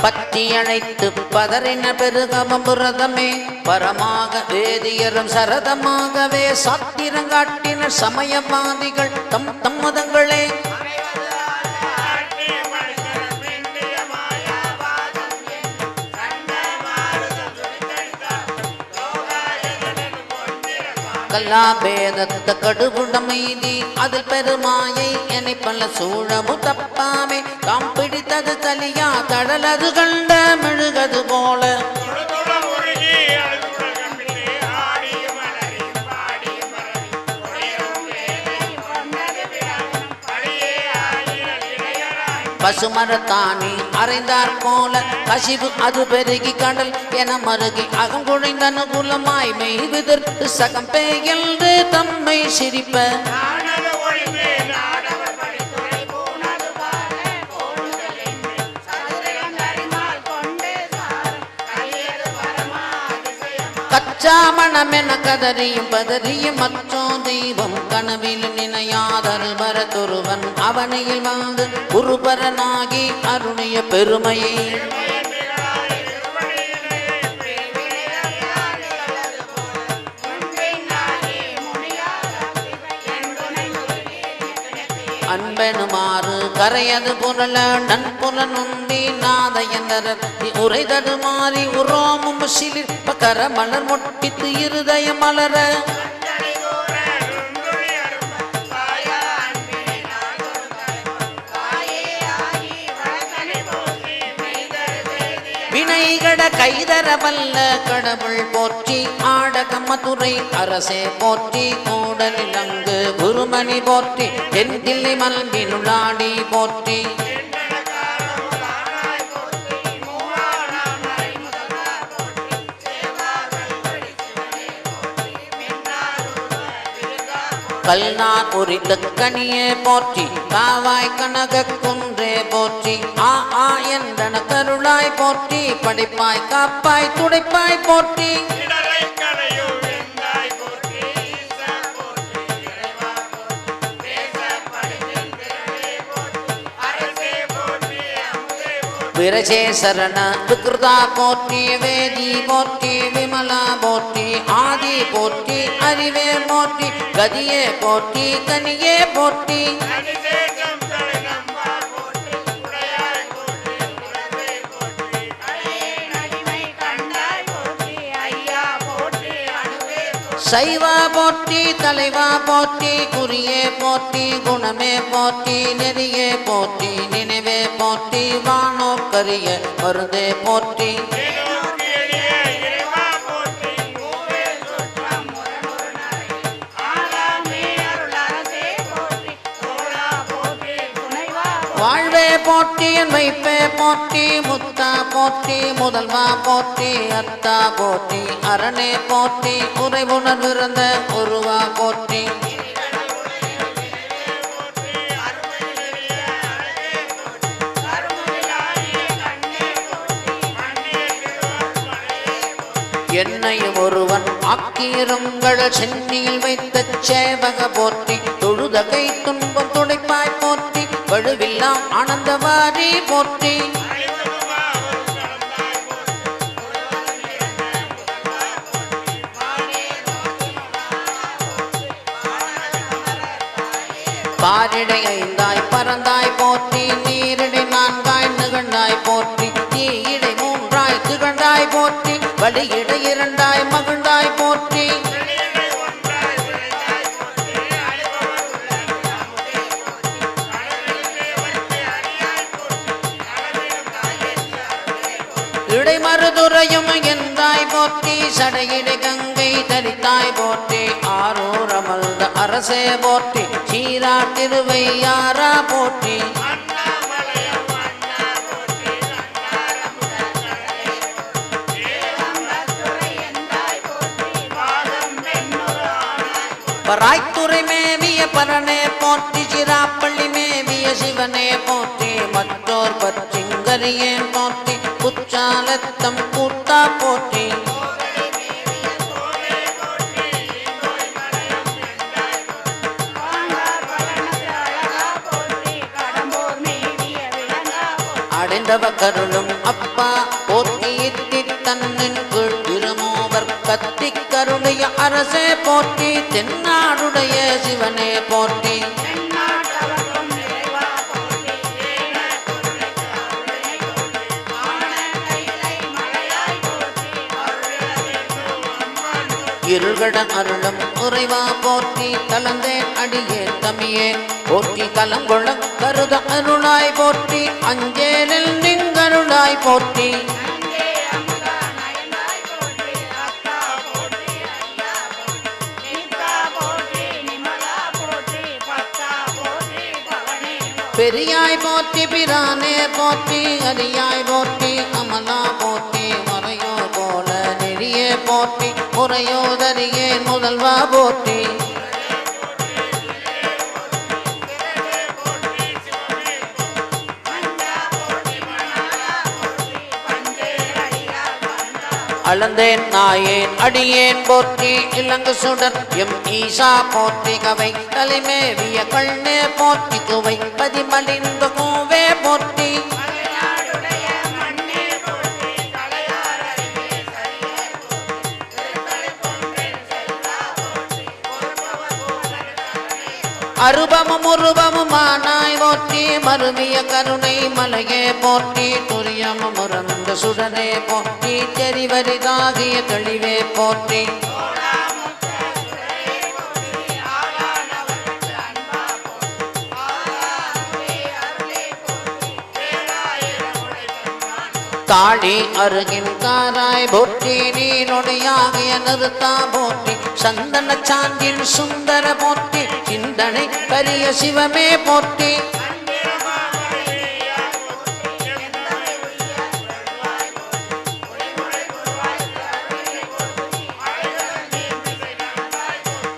பற்றி அழைத்து பதறின பெருகமம் புரதமே பரமாக வேதியரும் சரதமாகவே சாத்திரங்காட்டினர் சமயவாதிகள் தம் தம் மதங்களே. கல்லாபேதத்த கடுகுடமைதி அதில் பெருமாயை என பல சூழமு தப்பாமே தாம் பிடித்தது தலியா தடலது கண்ட மெழுகது போல. பசுமரத்தானி அறைந்தார் போல கசிவு அது பெருகி கடல் என மருகி அகங்குழைந்த அனுகூலமாய் மெய் விதிர்த்து சகம் பெயர்ந்து தம்மை சிரிப்ப. அச்சாமணமென கதறியும் பதறியும் மற்றோ தெய்வம் கனவில் நினையாதல் வரதொருவன் அவனையில் வந்து குருபரனாகி அருணிய பெருமையை அன்பெனுமாறு கரையது புரள நன்புலன் உண்டி நாதையந்தரர் உரைதடு மாறி உரோமும் சிலிர் பக்கர மலர் மொட்டித்து இருதய மலர வினைகட கைதர வல்ல கடவுள் போற்றி ஆடக மதுரை அரசே போற்றி கூடலில் அங்கு குருமணி போற்றி தென்தில்லை மல்பினுளாடி போற்றி கல்நான் உரித்த கனியே போற்றி காவாய் கனக குன்றே போற்றி ஆ ஆ என்றன கருளாய் போற்றி படைப்பாய் காப்பாய் துடைப்பாய் போற்றி விரஜே சரண விக்ருதா போற்றி வேதி போற்றி விமலா போற்றி ஆதி போற்றி அறிவே போற்றி கதியே போற்றி கனியே போற்றி சைவா போற்றி தலைவா போற்றி குறியே போற்றி குணமே போற்றி நெறியே போற்றி நினைவே போற்றி வானோக்கரிய மருந்தே போற்றி வாழ்வே போற்றி என் வைப்பே போற்றி முத்தா போற்றி முதல்வா போற்றி அத்தா போற்றி அரணே போற்றி உறைவுணர் விருந்த உருவா போற்றி என்னையும் ஒருவன் ஆக்கியிருங்கள் சென்னியில் வைத்த சேவக போற்றி தொழுத கை துன்பம் துடைப்பாய் போற்றி வழுவில்லாம் ஆனந்தவாரி போற்றி பாரிடை ஐந்தாய் பறந்தாய் போற்றி நீரிடை நான்காய் நிகழ்ந்தாய் போற்றி தீயிடை மூன்றாய் திகழ்ந்தாய் போற்றி வழியிடை இரண்டாய் மகிழ்ந்தாய் போற்றி இடைமருதுரையும் என்றாய் போற்றி சடையிடை கங்கை தரித்தாய் போற்றி ஆரூர் அமர்ந்த அரசே போற்றி சீரா திருவையாரா போற்றி பராய்த்துறை மேவிய பரனே போற்றி சிராப்பள்ளி மேவிய சிவனே போற்றி மற்றோர் பற்றிங்கரியே போற்றி குற்றாலத்தம் கூத்தா போற்றி அடைந்தவ கருளும் அப்பா போற்றி இத்தி தன்னின் கீழ் இருமூவர் கத்தி கருடைய அரசே போற்றி தென்னாடுடைய சிவனே போற்றி இருள்கட அருளும் உறைவா போற்றி கலந்தேன் அடியே தமியே போற்றி கலங்கொள்ள கருத அருளாய் போற்றி அஞ்சேலில் நிங்கருளாய் போற்றி பெரியாய் போற்றி பிரானே போற்றி அரியாய் போற்றி அமலா போற்றி மறையோ போல நெறியே போற்றி முறையோதரியே முதல்வா போற்றி அளந்தேன் நாயேன் அடியேன் போற்றி இலங்கு சுடர் எம் ஈசா போற்றி கவை தலைமேவிய கண்ணே போற்றி துவை பதிமலிந்த கோவே போற்றி அருபமும் உருபமுமானாய் போற்றி மருவிய கருணை மலையே போற்றி துரியமும் முரந்த சுடனே போற்றி தெரிவரிதாகிய தெளிவே போற்றி தாழி அருகின் காராய் போற்றி நீனொடையாகிய நிறுத்தா போற்றி சந்தன சாந்தின் சுந்தர போற்றி சிந்தனை கரிய சிவமே போற்றி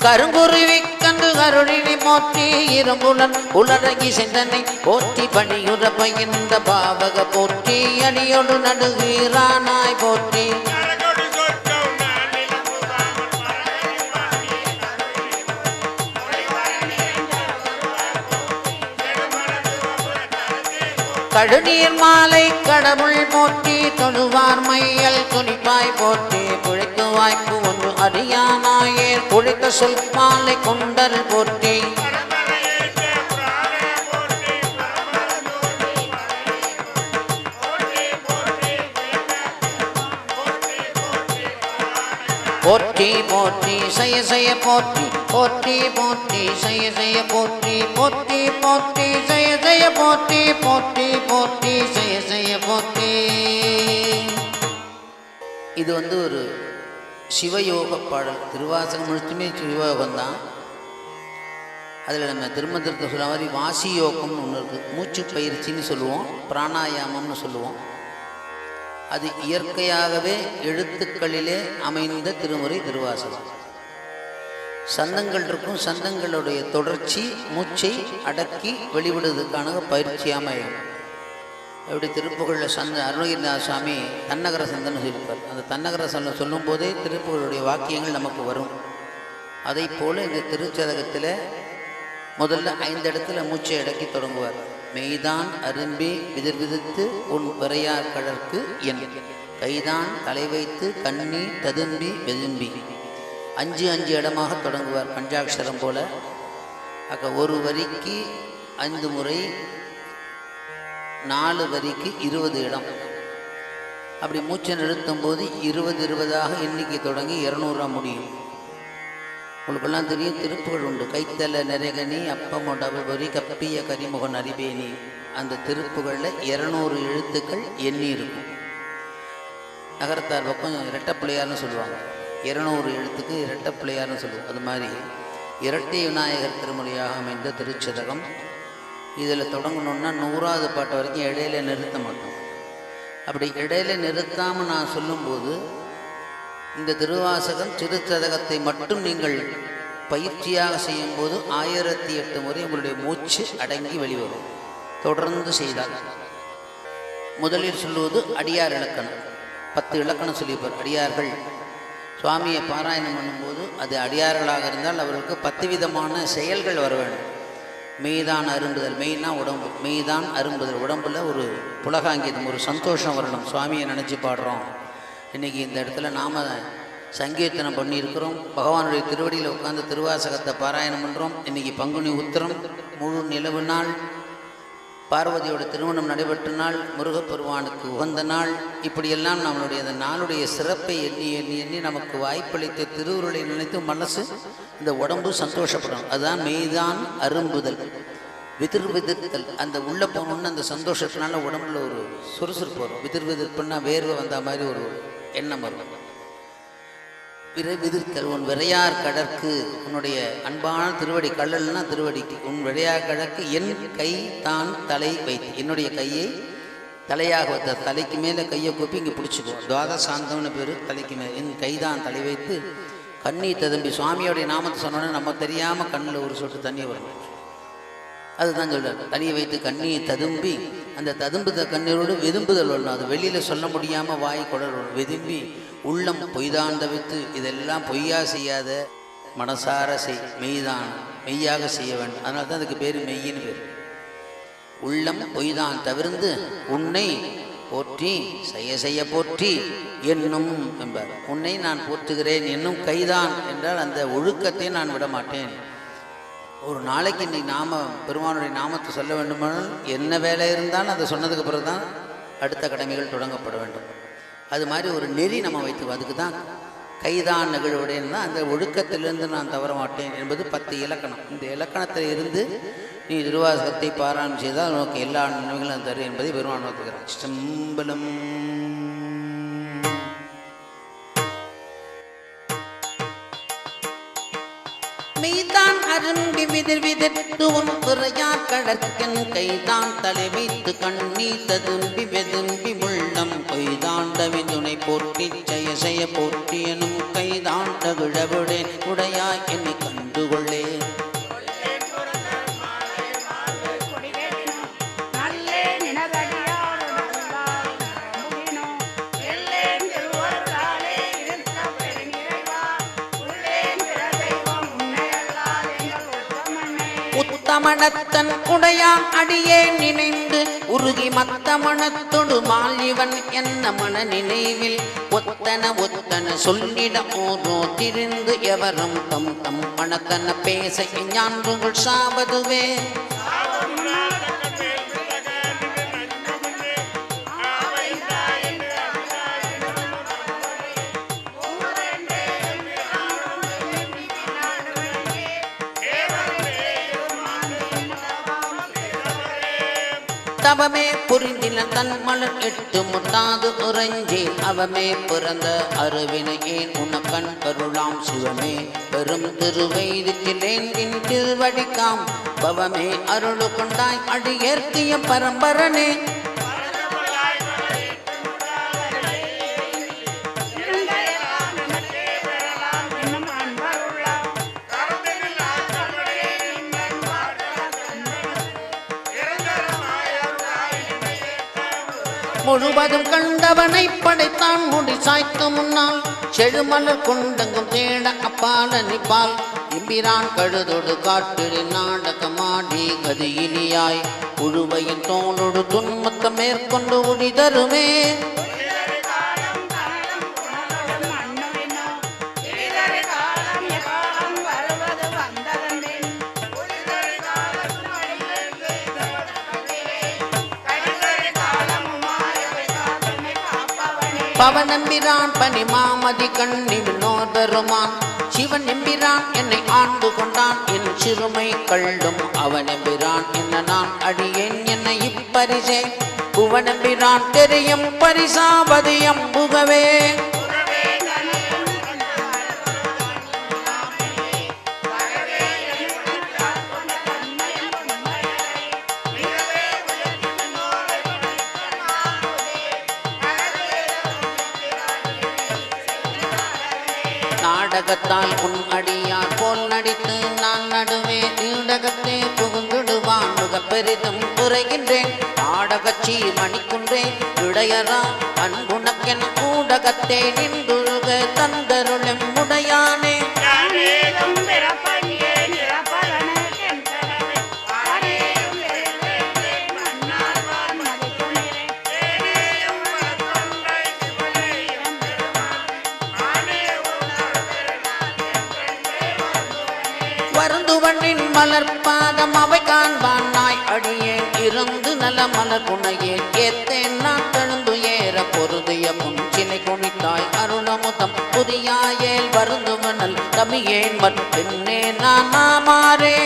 கருங்குருவி கண்டு கருணினி போற்றி இரும்புலன் உலரகி சிந்தனை போற்றி பணியுற பகிர்ந்த பாவக போற்றி அணியொடு நடுகிறானாய் போற்றி கழுநீர் மாலை கடவுள் போற்றி தொழுவார் மையல் துணிப்பாய் போற்றி குழைக்கு வாய்ப்பு ஒன்று அறியானாயே குழைக்க சொல் மாலை கொண்டல் போற்றி போற்றி போற்றி சய சய போற்றி போற்றி போற்றி சய சய போற்றி போற்றி போற்றி சய சய போற்றி போற்றி போற்றி சய சய போற்றி. இது ஒரு சிவயோக பாடல். திருவாசகம் முழுத்துமே சிவயோகம்தான். அதில் நம்ம திருமந்திரத்தை சொல்ல மாதிரி வாசி யோகம்னு ஒன்று இருக்குது. மூச்சு பயிற்சின்னு சொல்லுவோம், பிராணாயாமம்னு சொல்லுவோம். அது இயற்கையாகவே எழுத்துக்களிலே அமைந்த திருமுறை திருவாசகம். சந்தங்கள் இருக்கும், சந்தங்களுடைய தொடர்ச்சி மூச்சை அடக்கி வெளிவிடுவதற்கான பயிற்சியாக அமையும். எப்படி திருப்புகழில் அருணகிரிநாத சுவாமி தன்னகர சந்தன்னு சொல்லியிருப்பார். அந்த தன்னகர சந்தம் சொல்லும் போதே திருப்புகளுடைய வாக்கியங்கள் நமக்கு வரும். அதை போல் இந்த திருச்சதகத்தில் முதல்ல 5 இடத்துல மூச்சை அடக்கி தொடங்குவார். மெய்தான் அரும்பி விதிர் விதித்து உன் விரையார் கடற்கு என் கைதான் தலை வைத்து கண்ணி ததும்பி வெதும்பி 5 இடமாக தொடங்குவார். பஞ்சாட்சரம் போல. ஒரு வரிக்கு 5 முறை, 4 வரிக்கு 20 இடம். அப்படி மூச்சை நிறுத்தும் போது 20 எண்ணிக்கை தொடங்கி 200 முடியும். உங்களுக்கெல்லாம் தெரியும், திருப்புகள் உண்டு. கைத்தல நெரகனி அப்பமொடவரி கப்பிய கரிமுகன் அறிவேனி. அந்த திருப்புகளில் 200 எழுத்துக்கள் எண்ணி இருக்கும். நகரத்தார் பக்கம் இரட்டைப்பிள்ளையார்னு சொல்லுவாங்க. 200 எழுத்துக்கு இரட்டைப்பிள்ளையார்னு சொல்லுவோம். அது மாதிரி இரட்டை விநாயகர் திருமுறையாக அமைந்த திருச்சதகம். இதில் தொடங்கணுன்னா 100வது பாட்டு வரைக்கும் இடையில நிறுத்த மாட்டோம். அப்படி இடையில நிறுத்தாமல் நான் சொல்லும்போது இந்த திருவாசகம் திருச்சதகத்தை மட்டும் நீங்கள் பயிற்சியாக செய்யும்போது 1008 முறை உங்களுடைய மூச்சு அடங்கி வெளிவரும். தொடர்ந்து செய்தால் முதலில் சொல்லுவது அடியார் இலக்கணம். 10 இலக்கணம் சொல்லியிருப்பார். அடியார்கள் சுவாமியை பாராயணம் பண்ணும்போது அது அடியார்களாக இருந்தால் அவர்களுக்கு 10 விதமான செயல்கள் வர வேண்டும். மெய்தான் அரும்புதல். மெய்னா உடம்பு. மெய்தான் அரும்புதல். உடம்புல ஒரு புலகாங்கிதம், ஒரு சந்தோஷம் வரணும். சுவாமியை நினச்சி பாடுறோம். இன்றைக்கி இந்த இடத்துல நாம் சங்கீர்த்தனம் பண்ணியிருக்கிறோம். பகவானுடைய திருவடியில் உட்கார்ந்து திருவாசகத்தை பாராயணம் பண்ணுறோம். இன்றைக்கி பங்குனி உத்திரம், முழு நிலவு நாள், பார்வதியோட திருமணம் நடைபெற்ற நாள், முருகப்பெருமானுக்கு உகந்த நாள். இப்படியெல்லாம் நம்மளுடைய அந்த நாளுடைய சிறப்பை எண்ணி எண்ணி எண்ணி நமக்கு வாய்ப்பளித்த திருவுருளை நினைத்து மனசு, இந்த உடம்பு சந்தோஷப்படும். அதுதான் மெய்தான் அரும்புதல், விதிர்விதிர்த்தல். அந்த உள்ளே போகணுன்னு அந்த சந்தோஷத்தினால உடம்புல ஒரு சுறுசுறுப்பு வரும். விதிர்விதிர்ப்புன்னா வேர்வை வந்த மாதிரி ஒரு எண்ணம் வரும். விதிர்த்தல். உன் விரையார் கடற்கு, உன்னுடைய அன்பான திருவடி, கள்ளல்னா திருவடிக்கு, உன் விரையார் கடற்கு என் கை தான் தலை வைத்து, என்னுடைய கையை தலையாக வைத்த, தலைக்கு மேலே கையை கூப்பி இங்கே பிடிச்சிக்கோ. துவாதசாந்தம்னு பேர். தலைக்கு மேலே என் கைதான் தலை வைத்து கண்ணீர் ததும்பி. சுவாமியோடைய நாமத்தை சொன்னோன்னே நம்ம தெரியாமல் கண்ணில் ஒரு சொட்டு தண்ணி வரணும். அதுதான் சொல்கிறார். தண்ணியை வைத்து கண்ணீர் ததும்பி, அந்த ததும்புத கண்ணீரோடு வெதும்புதல் வரணும். அது வெளியில் சொல்ல முடியாமல் வாய் குடல் வெதும்பி உள்ளம் பொய்தான் தவிர்த்து இதெல்லாம் பொய்யா செய்யாத மனசார செய், மெய்தான் மெய்யாக செய்ய வேண்டும். அதனால தான் அதுக்கு பேர் மெய்யின்னு பேர். உள்ளம் பொய்தான் தவிர்ந்து உன்னை போற்றி செய்ய செய்ய போற்றி என்னும் என்பார். உன்னை நான் போற்றுகிறேன் என்னும் கைதான் என்றால் அந்த ஒழுக்கத்தை நான் விட மாட்டேன். ஒரு நாளைக்கு நீ பெருமானுடைய நாமத்தை சொல்ல வேண்டுமானால் என்ன வேலை இருந்தாலும் அதை சொன்னதுக்கு பிறகு தான் அடுத்த கடமைகள் தொடங்கப்பட வேண்டும். அது மாதிரி ஒரு நெறி நம்ம வைத்துக்கோ. அதுக்கு தான் கைதான் நிகழ்வுடையன்னா அந்த ஒழுக்கத்திலிருந்து நான் தவற மாட்டேன் என்பது 10 இலக்கணம். இந்த இலக்கணத்தில் இருந்து நீ திருவாசகத்தை பாராயணம் செய்தால் உனக்கு எல்லா நன்மைகளும் தரும் என்பதை பெருமான் நோக்குகிறார். சிம்பலம் மெய்தான் அரும்பி விதிர் விதிர்த்து உன் குறையார் கடற்கன் கைதான் தலை வைத்து கண்ணீ ததும்பி வெதும்பி உள்ளம் கொய்தாண்டவி துணை போற்றி செய்ய செய்ய போற்றி எனும் கைதான் தகுழவிடேன் உடையாய் என்னை கண்டுகொள்ளே. உத்தமனத்தன் உடையான் அடியே நினைந்து உருகி மத்த மனத்தொடு மாலிவன் என்ன மன நினைவில் ஒத்தன சொல்லிட ஓரோ திரிந்து எவரும் தம் தம் மனத்தன பேச ஞான்றுகள் சாவதுவே. தவமே புரிந்தின தன் மலர் 8 முட்டாது உறைஞ்சி அவமே பிறந்த அருவினையேன் உனக்கண் கருளாம் சிவமே பெரும் திருவைதிலேந்தின் திருவடிக்காம் பவமே அருளு கொண்டாய் அடியேற்கிய பரம்பரனே. முழுவதும் கண்டவனை படைத்தான் முடி சாய்த்து முன்னால் செழுமலர் கொண்டங்கும் தேட அப்பால நிப்பால் எம்பிரான் கழுதொடு காட்டிடு நாடகமாடி கதியிலியாய் உழுவையின் தோளொடு துன்மத்தம் மேற்கொண்டு உடி தருமே. பவன் எம்பிரான் பனி மாமதி கண்ணி வினோதருமான் சிவன் எம்பிரான் என்னை ஆண்டு கொண்டான் என் சிறுமை கள்ளும் அவன் எம்பிரான் என்ன நான் அடியேன் என்னை இப்பரிசே புவன் எம்பிரான் தெரியும் பரிசாவது எம்புகவே. நாடகத்தால் உன் அடியார் போல் நடித்து நான் நடுவே நீடகத்தே புகுந்துடுவான் முக பெரிதும் குறைகின்றேன் நாடகச்சி மணிக்குன்றே இடையரா அன்புணக்கென் ஊடகத்தே நின்றுருக தந்தருளும் உடையானே. வருந்துவனின் மலர்பாதம் அவை காண்பான் நாய் அடியேன் இருந்து நல மலர் குணையேன் ஏத்தேன் நான் தழுந்து ஏற பொருதிய முன் சிலை குனித்தாய் அருணமுதம் புதியாயேல் வருந்துவனல் தமியேன் மற்றென்னே நான் மாறே.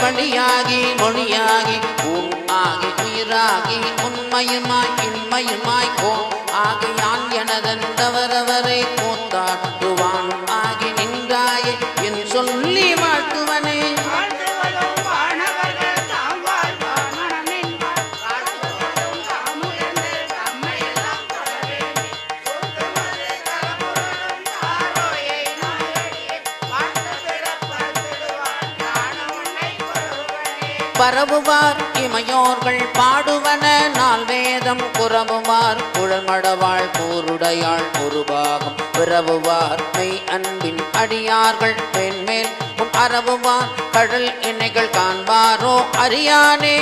வழியாகி மொழியாகி ஊன் ஆகி உயிராகி உண்மையுமாய் இன்மையுமாய் கோ ஆகியான் எனதென்றவரவரை கூத்தாட்டுவான் ஆகி நின்றாயே என் சொல்லி வாழ்த்துவனே. பரவுவார் இமையோர்கள் பாடுவன நாள் வேதம் குறவுவார் குழல்மடவாள் கூருடையாள் ஒரு பாகம் பிறவுவார் மெய் அன்பின் அடியார்கள் மேன்மேல் அறவுவார் கடல் இணைகள் காண்பாரோ அறியானே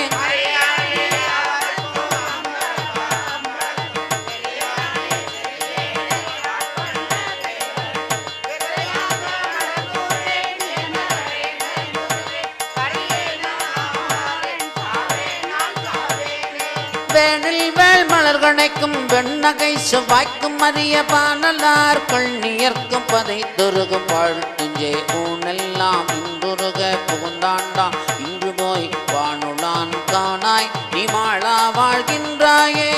வேனில் வேள் மலர்கணைக்கும் வெண்ணகை செவ்வாய்க்கும் அரிய பானலார் கண்ணியர்க்கும் பதை துருகும் வாழ்த்துஞ்சே ஊனெல்லாம் இன்றுருக புகுந்தாண்டா இன்று போய் வானுளான் காணாய் நீ மாளா வாழ்கின்றாயே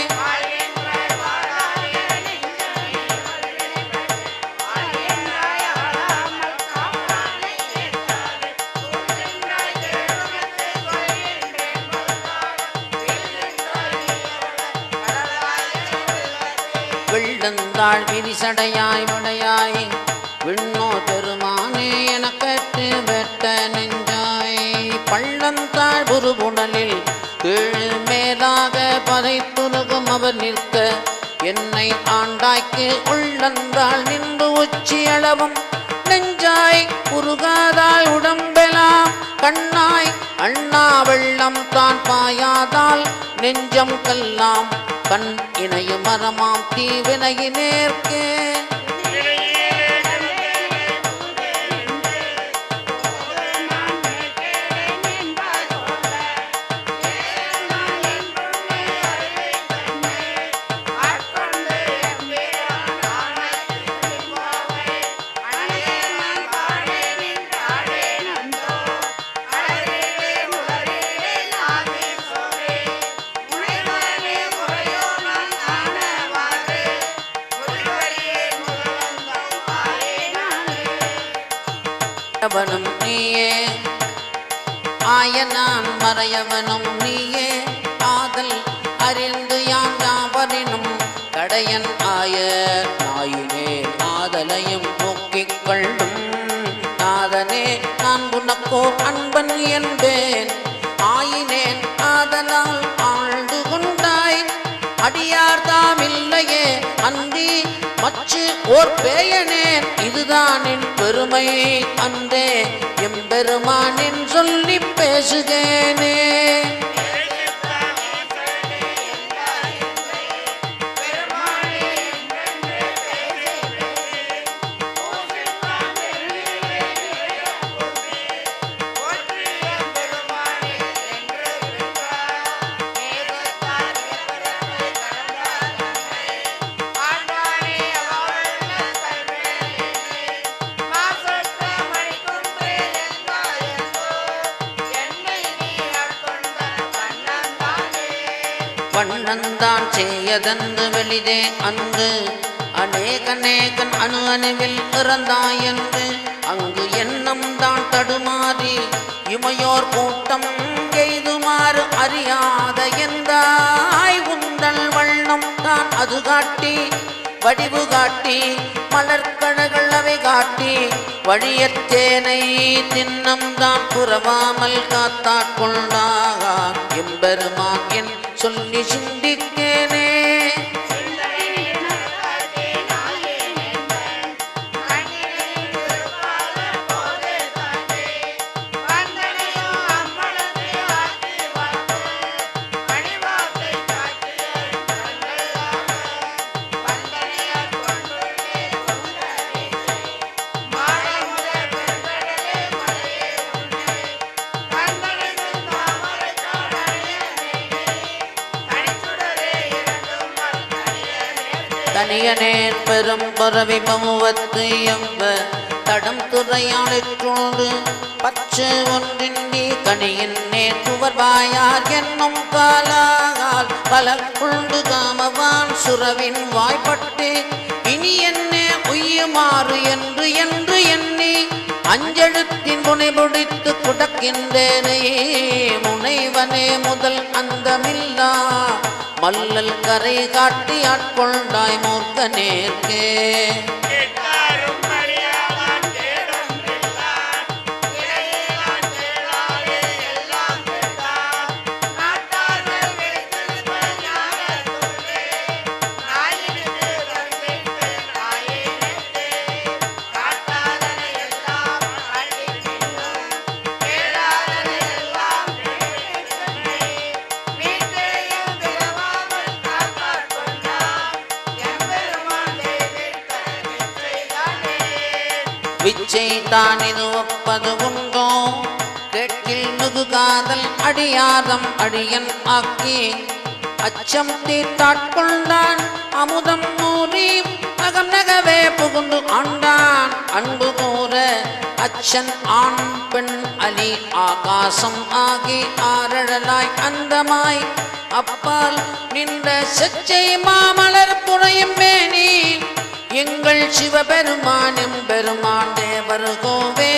வெள்ளந்தாள் விரிசடையாய் விடையாய் விண்ணோ பெருமானே எனக்கற்று வெட்ட நெஞ்சாய் பள்ளந்தாள் புருபுணலில் கீழ் மேலாக பதைத்துருகும் அவர் நிற்க என்னை ஆண்டாய்க்கு உள்ளந்தாள் நின்று உச்சி அளவும் நெஞ்சாய் உருகாதாய் உடம்பெலாம் கண்ணாய் அண்ணா வெள்ளம் தான் பாயாதால் நெஞ்சம் கல்லாம் கண் இணைய மரமாம் தீவினையினேற்கே அவனும் நீயே ஆயனான் மறையவனும் நீயே ஆதல் அறிந்து யான் யாவரினும் கடையன் ஆய நாயினே ஆதலையும் நோக்கிக் கொள்ளும் நாதனே நான் உனக்கோ அன்பன் என்பேன் ஆயினேன் ஆதலால் ஆழ்ந்து கொண்டாய் அடியார்தாம் இல்லையே அன்றி மச்சு ஓர் பேயனேன் இதுதான் என் பெருமை அன்றே எம்பெருமானின் சொல்லி பேசுகேனே வண்ணந்தான் செய்யதன்று வெளிதே அன்று அநேகநேகன் அணு அணுவில் இறந்தாயன்று அங்கு எண்ணம் தான் தடுமாறி இமையோர் கூட்டம் எய்துமாறு அறியாத எந்தாய் உந்தல் வண்ணம் தான் அது காட்டி வடிவு காட்டி மலர்கழகள் அவை காட்டி வழியத்தேனை தின்னம் தான் புறவாமல் காத்தாட்கொண்டாகா எம்பெருமான் என் சொல்லி சிந்திக்கேனே தனியனேன் பெரும் பறவை பமுவத்து எம்ப தடம் துறையாளிற்றோடு பச்சு ஒன்றின்றி கனியின் நேற்றுவர்வாயார் என்னும் காலால் பல குண்டு காமவான் சுரவின் வாய்ப்பட்டு இனி என்ன உய்யுமாறு என்று என்று எண்ணி அஞ்செழுத்தின் புனைபொடித்து குடக்கின்றேனே முனைவனே முதல் அந்தமில்லா மல்லல் கரை காட்டி ஆட்கொண்டாய் மூர்க்க நேர்க்கே பிச்சை தான் இது ஒப்பது உண்டோ கேட்டில் மிகு காதல் அடியாரம் அடியன் ஆக்கி அச்சம் தீர்த்தாட்கொண்டான் அமுதம் மூறி அகம் நகவே புகுந்து ஆண்டான் அன்பு கூற அச்சன் ஆண் பெண் அலி ஆகாசம் ஆகி ஆரழலாய் அந்தமாய் அப்பால் நின்ற செச்சை மாமலர் புனையும் மேனி எங்கள் சிவபெருமானும் பெருமான் தேவர் கோவே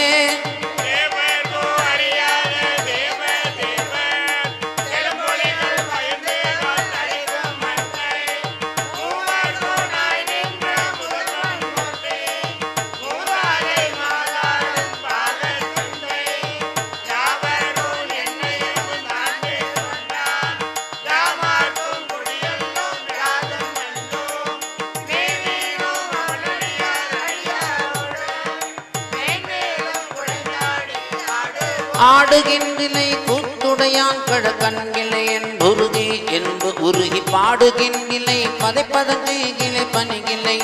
ஆடுகின்றிலை கூத்துடையான் கழக்கண்கிளை என்புருகி என்பு உருகி பாடுகின்றிலை பதைப்பதங்கிலை பணிகிலை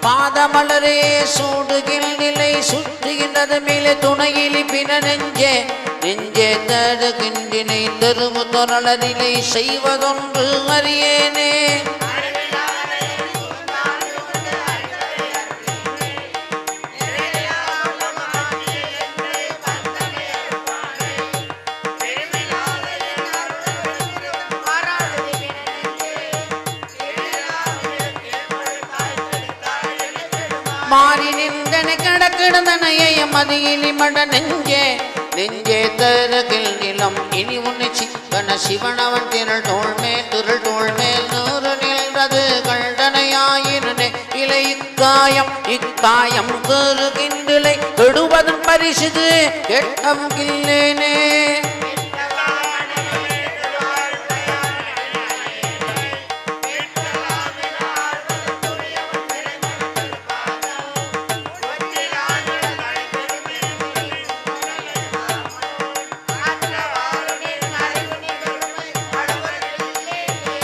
பாதமலரே சூடுகின்றிலை சுற்றுகின்றது மேலே துணையிலி பின நெஞ்சே நெஞ்சே தழுகின்றினை தெருவு தொரளரிலை செய்வதொன்று அறியேனே மாறி நின்றன கிடக்கிடந்தனைய மதியிலி மட நெஞ்சே நெஞ்சே தருகில் நிலம் இனி உன்னை சிக்கன சிவனவன் திரள் தோள்மேல் நூறு நின்றது கண்டனையாயினே இலை இக்காயம் இக்காயம் கருகின்றிலை கெடுவதன் பரிசுது எட்டம் இல்லேனே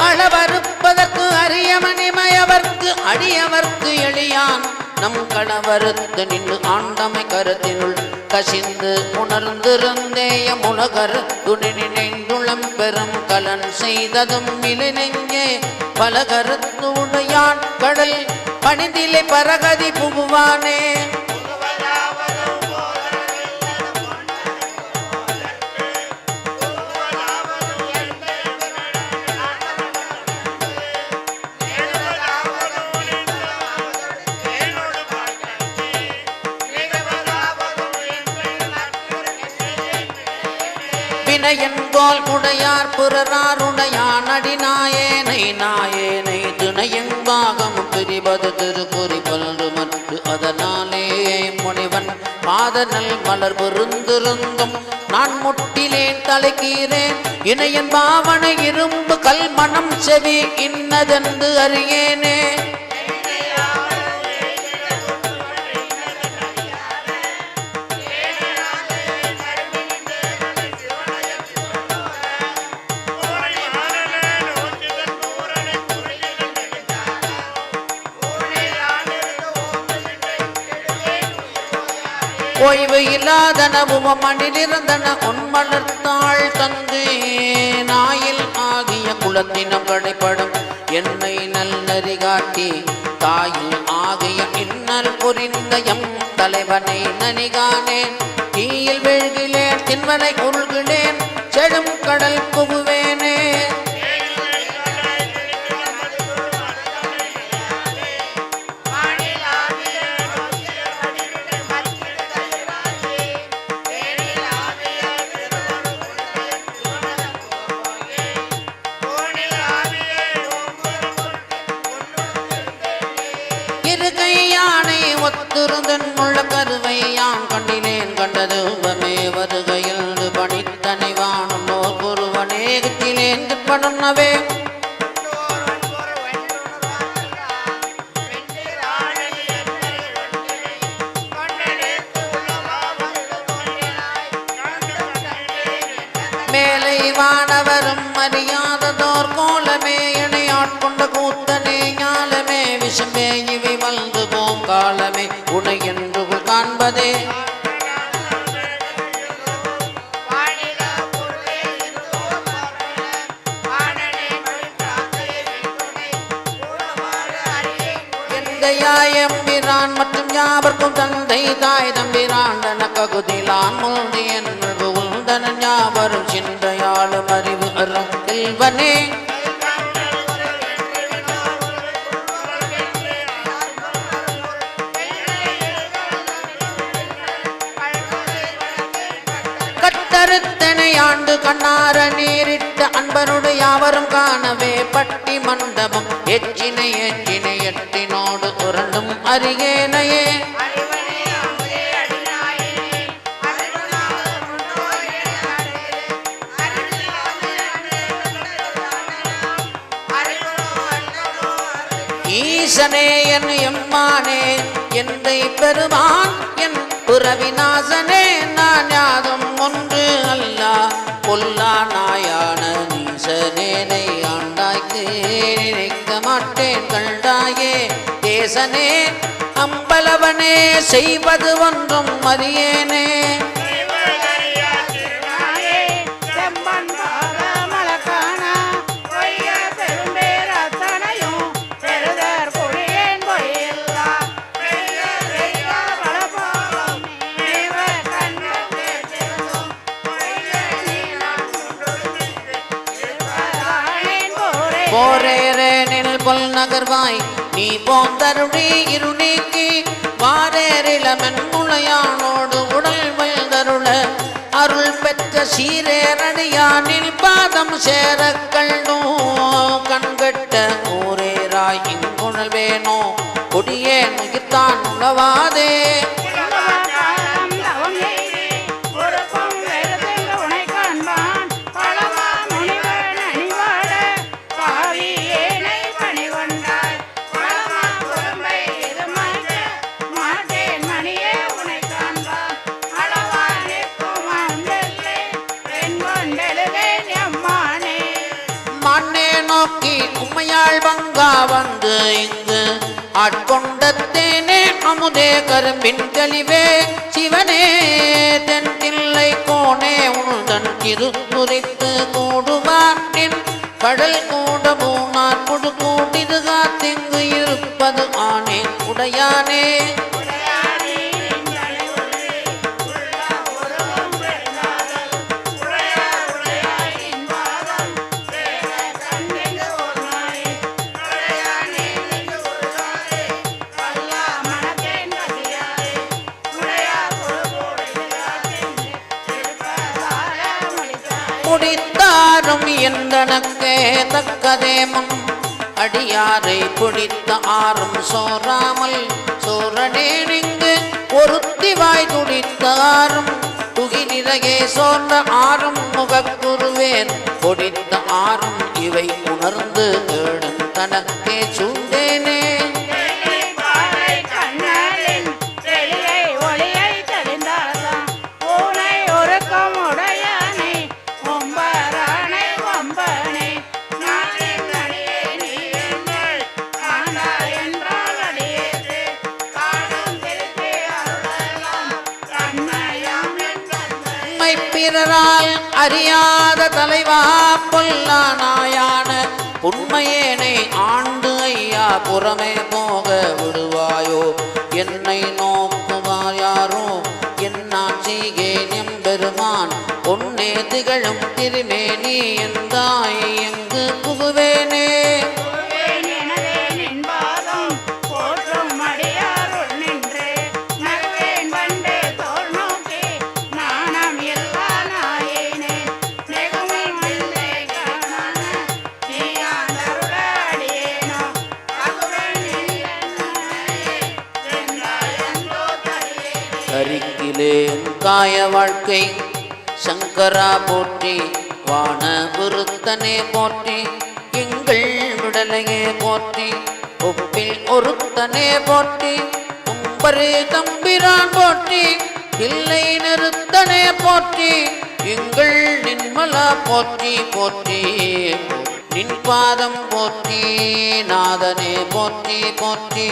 அளவறுப்பதற்கு அரியமணிமயவர்க்கு அடியவர்க்கு எளியான் நம் கணவருத்து நின்று ஆண்டமை கருத்தினுள் கசிந்து உணர்ந்திருந்தேய முனகர் துணி நினைந்துளம் பெரும் கலன் செய்ததும் இலை நெஞ்சே பல கருத்து உடையான் கடல் பணிதிலை பரகதி புகுவானே வினையன்கோல் உடையார் புறராருடையான் அடிநாயேனை நாயேனை துணையன்பாகம் பிரிவது திருக்குறி பல்று மற்ற அதனாலே முனிவன் பாதநல் மலர் பொருந்திருந்தும் நான் முட்டிலேன் தலைக்கீரேன் இணையன் பாவனை இரும்பு கல்மணம் செவி இன்னதென்று அறியேனே ஓய்வு இல்லாதன உவமணிலிருந்தன உன்மலர்த்தாள் தந்து நாயில் ஆகிய குலத்தினம் கடைப்படும் என்னை நல்லறி காட்டி தாயில் ஆகிய இன்னல் புரிந்த எம் தலைவனை நனிகானேன் தீயில் வீழ்கிலேன் தின்வனை உருகிலேன் செடும் கடல் புகுவேனே ஒத்திருந்தன் முள்ள கருவை யான் கண்டினேன் கண்டது உபமே வருகையில் பணித்தனை வானும் ஓர் குருவனேகத்திலேன் படுன்னவே மேலை வானவரும் அறியாததோர் கோலமே இணையாட்கொண்ட கூத்தனே ஞாலமே விஷமே இவை வல்ந்து போம் காலமே உனை என்று காண்ப காண்பதே. எம்பிரான் மற்றும் யாவர்க்கும் தந்தை தாய் தம்பிரான் தனக்ககுதிலான் முந்தியன் உள்தன யாவரும் சிந்தையாளும் அறிவு அறம் செல்வனே. கட்டறுத்தனை ஆண்டு கண்ணார நீரிட்ட அன்பருடைய யாவரும் காணவே பட்டி மண்டபம் எச்சினை எச்சினை எட்டினோடு உரண்டும் அருகேனையே. ஈசனே என் எம்மானே எந்தை பெருமான் என் புறவிநாசனே நான் யாதும் ஒன்று அல்ல பொல்லா நாயான நீசனேனை ஆண்டாய்க்கு நினைக்க மாட்டேன் கண்டாயே. தேசனே அம்பலவனே செய்வது ஒன்றும் அறியேனே. போரேரேனில் பொல் நகர்வாய் நீ போந்தருளி இருநீக்கி வாரேரிளமென் முளையானோடு உடல் வல்தருள அருள் பெற்ற சீரேரடியானில் பாதம் சேர கண்டோ கண்கட்ட ஊரேராய் இங்குணல் வேணோ கொடியே நுகித்தான் உணவாதே. உம்மையாள் வங்கா வந்து இங்கு ஆட்கொண்டத்தேனே அமுதே கரும்பின் தெளிவே சிவனே தென் தில்லை கோனே உள்தன் திரு குறித்து கூடுவாட்டின் கடல் கூட பூனார் கொடு கூட்டிது காத்திங்கு இருப்பது ஆனே உடையானே. முடித்தாரும் எந்தனக்கே தக்கதேமம் அடியாரை குடித்த ஆறும் சோராமல் சோரனே நிங்கு ஒருத்திவாய் துடித்த ஆறும் துகி நிறையே சோர்ந்த ஆறும் முகக்குருவேன் கொடித்த ஆறும் இவை உணர்ந்து கேடும் தனக்கே சூண்டேனே. பிறரால் அறியாத தலைவா பொல்லா நாயான உண்மையேனை ஆண்டு ஐயா புறமே போக விடுவாயோ. என்னை நோக்குவார் யாரோ என்னான் செய்கேன் எம்பெருமான் பொன்னே திகழும் திருமேனி எந்தாய் எங்கு புகுவேனே. கரிக்கிலேன் காய வாழ்க்கை சங்கரா போற்றி வான விருத்தனே போற்றி எங்கள் விடலையே போற்றி ஒப்பில் ஒருத்தனே போற்றி உம்பரே தம்பிரான் போற்றி இல்லை நிறுத்தனே போற்றி எங்கள் நின்மலா போற்றி போற்றி நின் பாதம் போற்றி நாதனே போற்றி போற்றி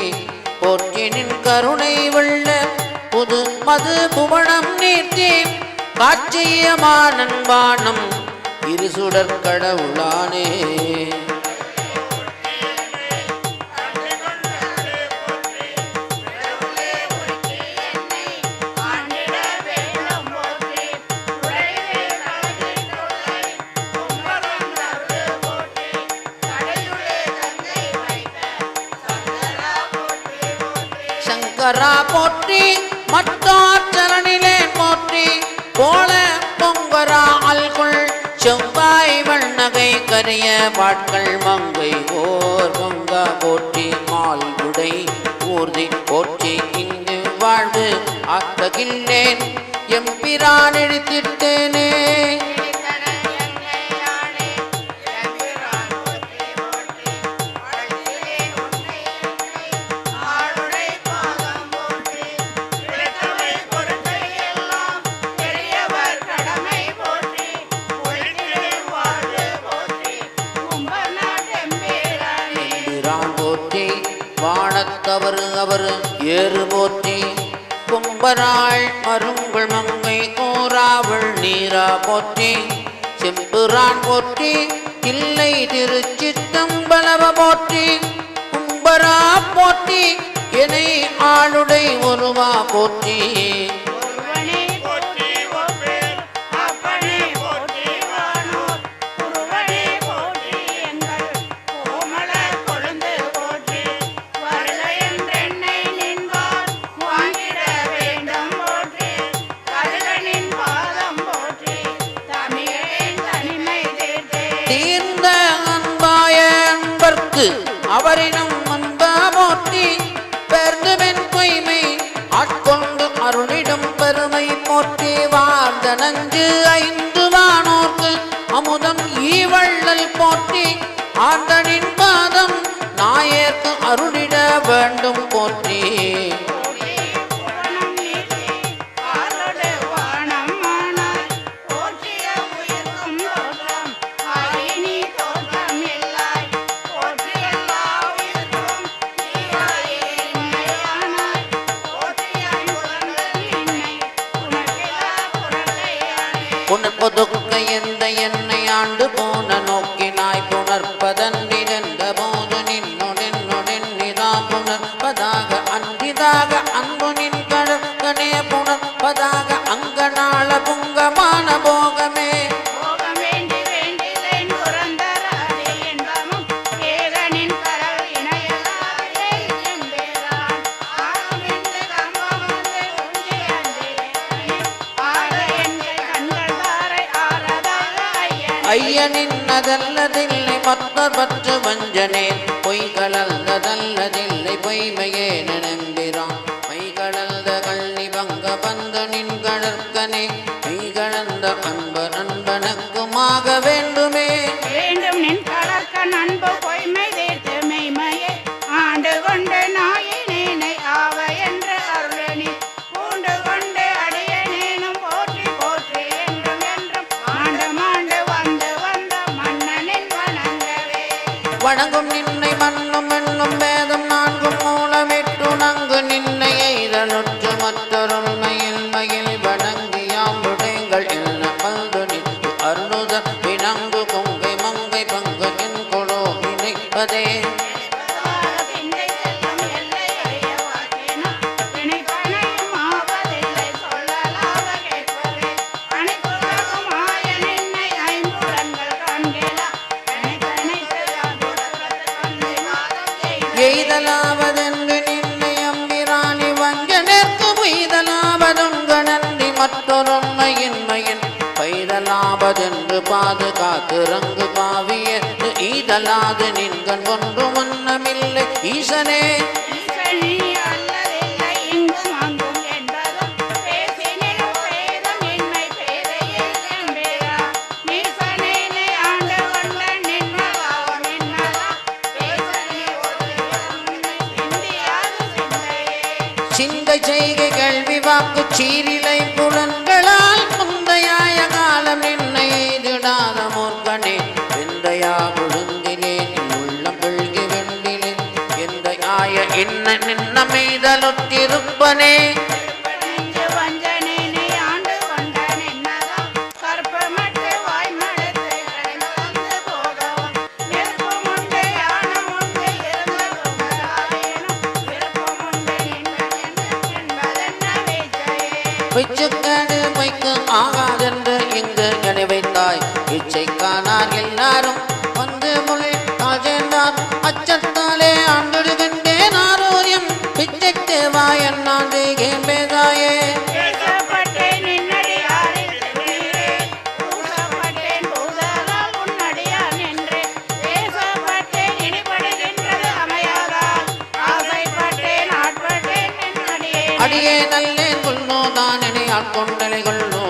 போற்றி நின் கருணை வெள்ள புது மது புவனம் நீர்த்தி காட்சிய மானன்பானம் இருசுடர் கடவுளானே. சங்கரா போற்றி மட்டாச்சரணிலே போற்றி போல பொங்கரா அல்குள் செவ்வாய் வண்ணகை கரிய பாட்கள் மங்கை ஓர் பொங்கா போற்றி மால்குடை ஊர்தி போற்றி இங்கு வாழ்வு ஆத்தகில்லேன் எம்பிரான் எடுத்திட்டேனே. வானத்தவர் அவர் ஏறு போற்றி கும்பராள் மருங்குள் மங்கை கூறாவள் நீரா போற்றி செம்புரான் போற்றி இல்லை திருச்சித்தம்பலவ போற்றி கும்பரா போற்றி என்னை ஆளுடை ஒருவா போற்றி. தீர்ந்த அன்பாய அன்பர்க்கு அவரினும் அன்பா போற்றி பெருந்துமென் பொய்மை ஆட்கொண்டு அருளிடும் பெருமை போற்றி வாழ்ந்த நஞ்சு ஐந்து வானோர்க்கு அமுதம் ஈவள்ளல் போற்றி ஆண்டனின் பாதம் நாயர்க்கு அருளிட வேண்டும் போற்றி. புனர்பொதுக்க எந்த என்னை ஆண்டு போன நோக்கினாய் புணர்ப்பதன்னிருந்த போது நின்னுடென்னுடென்னிதான் புணர்ப்பதாக அன்றிதாக அன்பு நின் கடற்கனே புணர்ப்பதாக அங்கநாள புங்கமான போகமே. ஐயனின் அதல்லதில்லை மத்தர் பற்று வஞ்சனேன் பொய்களல்லதல்லதில்லை பொய்மையே நம்பிரான் மைகளந்த கள்ளி பங்க பந்து நின் கடற்கனே மெய்களந்த அன்பர் நண்பனுக்குமாக வேண்டுமே. வேண்டும் நின் கடற்க நண்பு பொய்மை தீர்த்து மெய்மையை ஆண்டு கொண்டு நாயினேனை ஆவ என்று அருளனி பூண்டு கொண்டு அடியனேனும் போற்றி போற்றி என்றும் என்றும் ஆண்டு மாண்டு வணங்கும் நின்னை மண்ணும் என்னும் வேதம் நான்கும் மூலமிட்டு நங்கு நின்னை எய்தலுற்று மற்றொருமையில் மயில் வணங்கியாம்புடைகள் என்ன பல்து நின்று அருணுதன் வினங்கு கொங்கை மங்கை பங்கு நின் கொலோ நினைப்பதே. எய்தலாவதென்று நின்னை அம்பிராணி வஞ்சனேற்கு உய்தலாவதுங்க நன்றி மற்றொருமையின்மையின் பைதலாவதென்று பாதுகாத்து ரங்கு பாவியத்து ஈதலாது நின்கண் ஒன்று முன்னமில்லை ஈசனே. சிந்தை செய்கை கல்வி வாக்கு சீரிலை புலன்களால் முந்தையாய காலம் நின்னை எய்திடாத மூர்க்கனே விந்தையா விழுந்திலே உள்ளம் வெள்கி வெண்டிலே எந்த ஆய இன்ன நின்ன மீதலுற்றிருப்பனே. பிச்சுக்கேடு பொய்க்கு ஆகாதென்று இங்கு நினைவைத்தாய் இச்சை காணார் எல்லாரும் வந்து மொழி சேர்ந்தார் அச்சத்தாலே ஆண்டிடுகின்றேன் ஆரோரியம் பிச்சைக்கு வாயன் நான் ஏன் பேதாயே பேசப்பட்டேன் நின்னடியாரில் திருநீரே பூசப்பட்டேன் பூதலால் உன்னடியான் என்று பேசப்பட்டேன் இனிப்படுகின்றது அமையாதால் ஆசைப்பட்டேன் ஆட்பட்டேன் என்னடியே அடியே நல்லேன் கொள்ளோதான் என்னை ஆட்கொண்டலை கொள்ளோ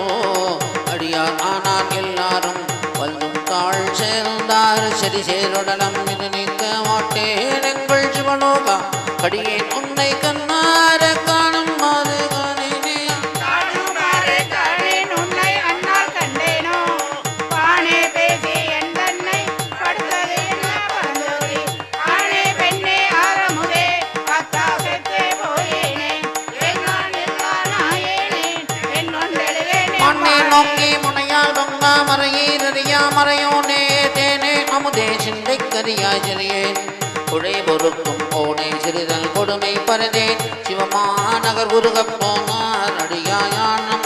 அடியார் ஆனார் எல்லாரும் வல்லும் தாழ் சேர்ந்தார் சரி சேருடலம் இது நீக்க மாட்டேன் எங்கள் சிவனோகா கடியேன் உன்னை கண்ணார காணும் மாது காணேனே காணுமாறு காணேன் உன்னை அன்னால் கண்டேனோ பானே பேசி என் தன்னை படுத்தது என்ன பரந்தோரி ஆனே பெண்ணே ஆரமுதே அத்தா செத்தே போயேனே என்னான் நாயேனே என் ஒன்றெழுவேனே மண்ணை நோக்கி முனையால் பொங்கா மறையீரறியா மறையோனே தேனே அமுதே சிந்தை கரியாய் சிறியேன் குழை பொறுக்கும் ஓனே சிறிதல் கொடுமை பரதேன் சிவமாநகர் உருகப் போனார் அடியாயானம்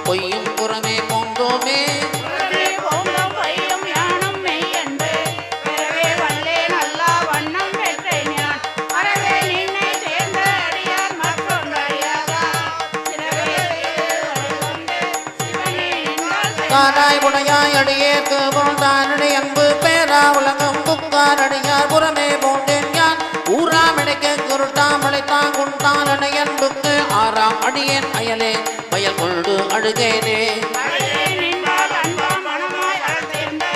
பொய்யும் புறமே போந்தோமே புறமே போந்தோம் பொய்யும் யானும் மெய்யென்று பிறவே வல்லேன் அல்லா வண்ணம் பெற்றேன் யான் அறவே நின்னை சேர்ந்த அடியார் மற்றொன்று அறியாதா சிறவே கொண்டு சிவனே நின்றால் காராய் புனையாய் அடியேற்கு போந்தானடி அன்பு பேரா உலகம் புக்கார் அடியார் புறமே போந்தேன் யான் ஊராமிடைக்க குருட்டாமலை தாங்குண்டான் அணையன்புக்கு ஆறாம் அடியேன் அயலே வயல் கொண்டு அழுகேனே அழகே நின்றால் அன்பா மனமாய் அழத்தேர்ந்த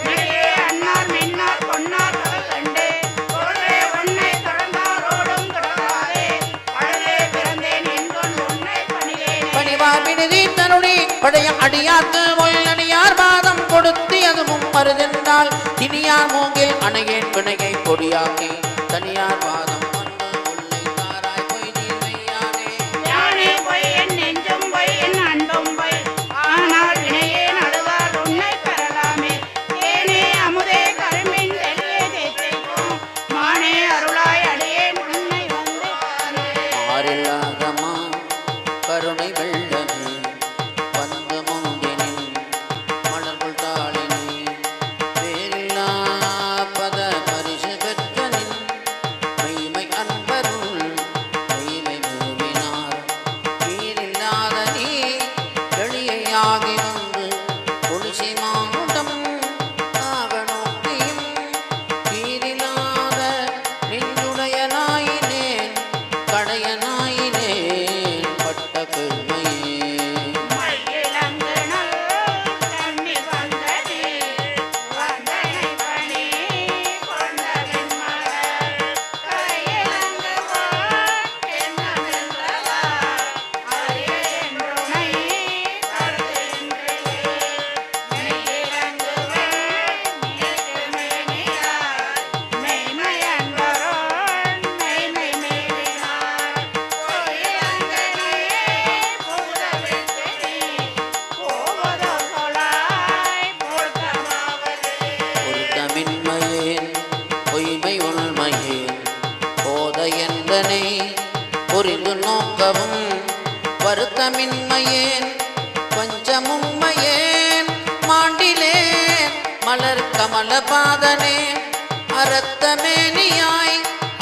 நெடியே அன்னார் மின்னார் பொன்னார் கடல் கண்டு பொருளே உன்னை தொடர்ந்தாரோடும் தொடராதே அழகே பிறந்தேன் என்கொண்டு உன்னை பணியேனே பணிவார் விடுதி தருணி பழைய அடியார்க்கு ஒல்லடியார் பாதம் கொடுத்து அதுவும் மருதென்றால் தினியார் மூங்கில் அணையேன் பிணையை பொடியாக்கி தனியார் பாதம் வந்து உள்ளை தாராய் பொய் நீர்மையானே யானே பொய் என் நெஞ்சும் பொய் என் அன்பும் பொய் ஆனால் வினையே நடுவால் உன்னை பெறலாமே ஏனே அமுதே கரும்பின் தெளியே தேய்க்கும் மானே அருளாய் அடியேன் உன்னை வந்து ஆறில்லாதமா கருணை வெள்ளமே வந்து முந்தினின் மலர்கள் தாளினி வேறில்லா பத பரிசு பெற்றனின் மெய்மை அன்பருள் மெய்மை மூவினார் நீரில்லாத நீ எளியாகி வந்து துளசி மானுடம் ஆக நோக்கியும் நீரில்லாத நெஞ்சுடைய நாயினேன் கடைய நாயினேன் பட்ட பெருமையே மையிலங்குனல் கண்ணி வந்தனே வந்தனை பணி கொண்ட வெண்மலர் கையிலங்கு போல் என்னவென்றதா அரிய என்றுனை கருதுகின்றே மெய்யிலங்குவள் மேய்மையார் மெய்மை அன்பரோன் மெய்மை மேவினார் கோயிலங்கனே பூதவெட்டனே போவதோ சொலாய் பொருத்தமாவது பொருத்தமின்மையேன் பொய்மை உண்மையேன் போத என்பனை புரிந்து நோக்கவும் வருத்தமின்மையேன் பஞ்சமுண்மையேன் மாண்டிலேன் மலர் கமல பாதனே அரத்தமேனியாய்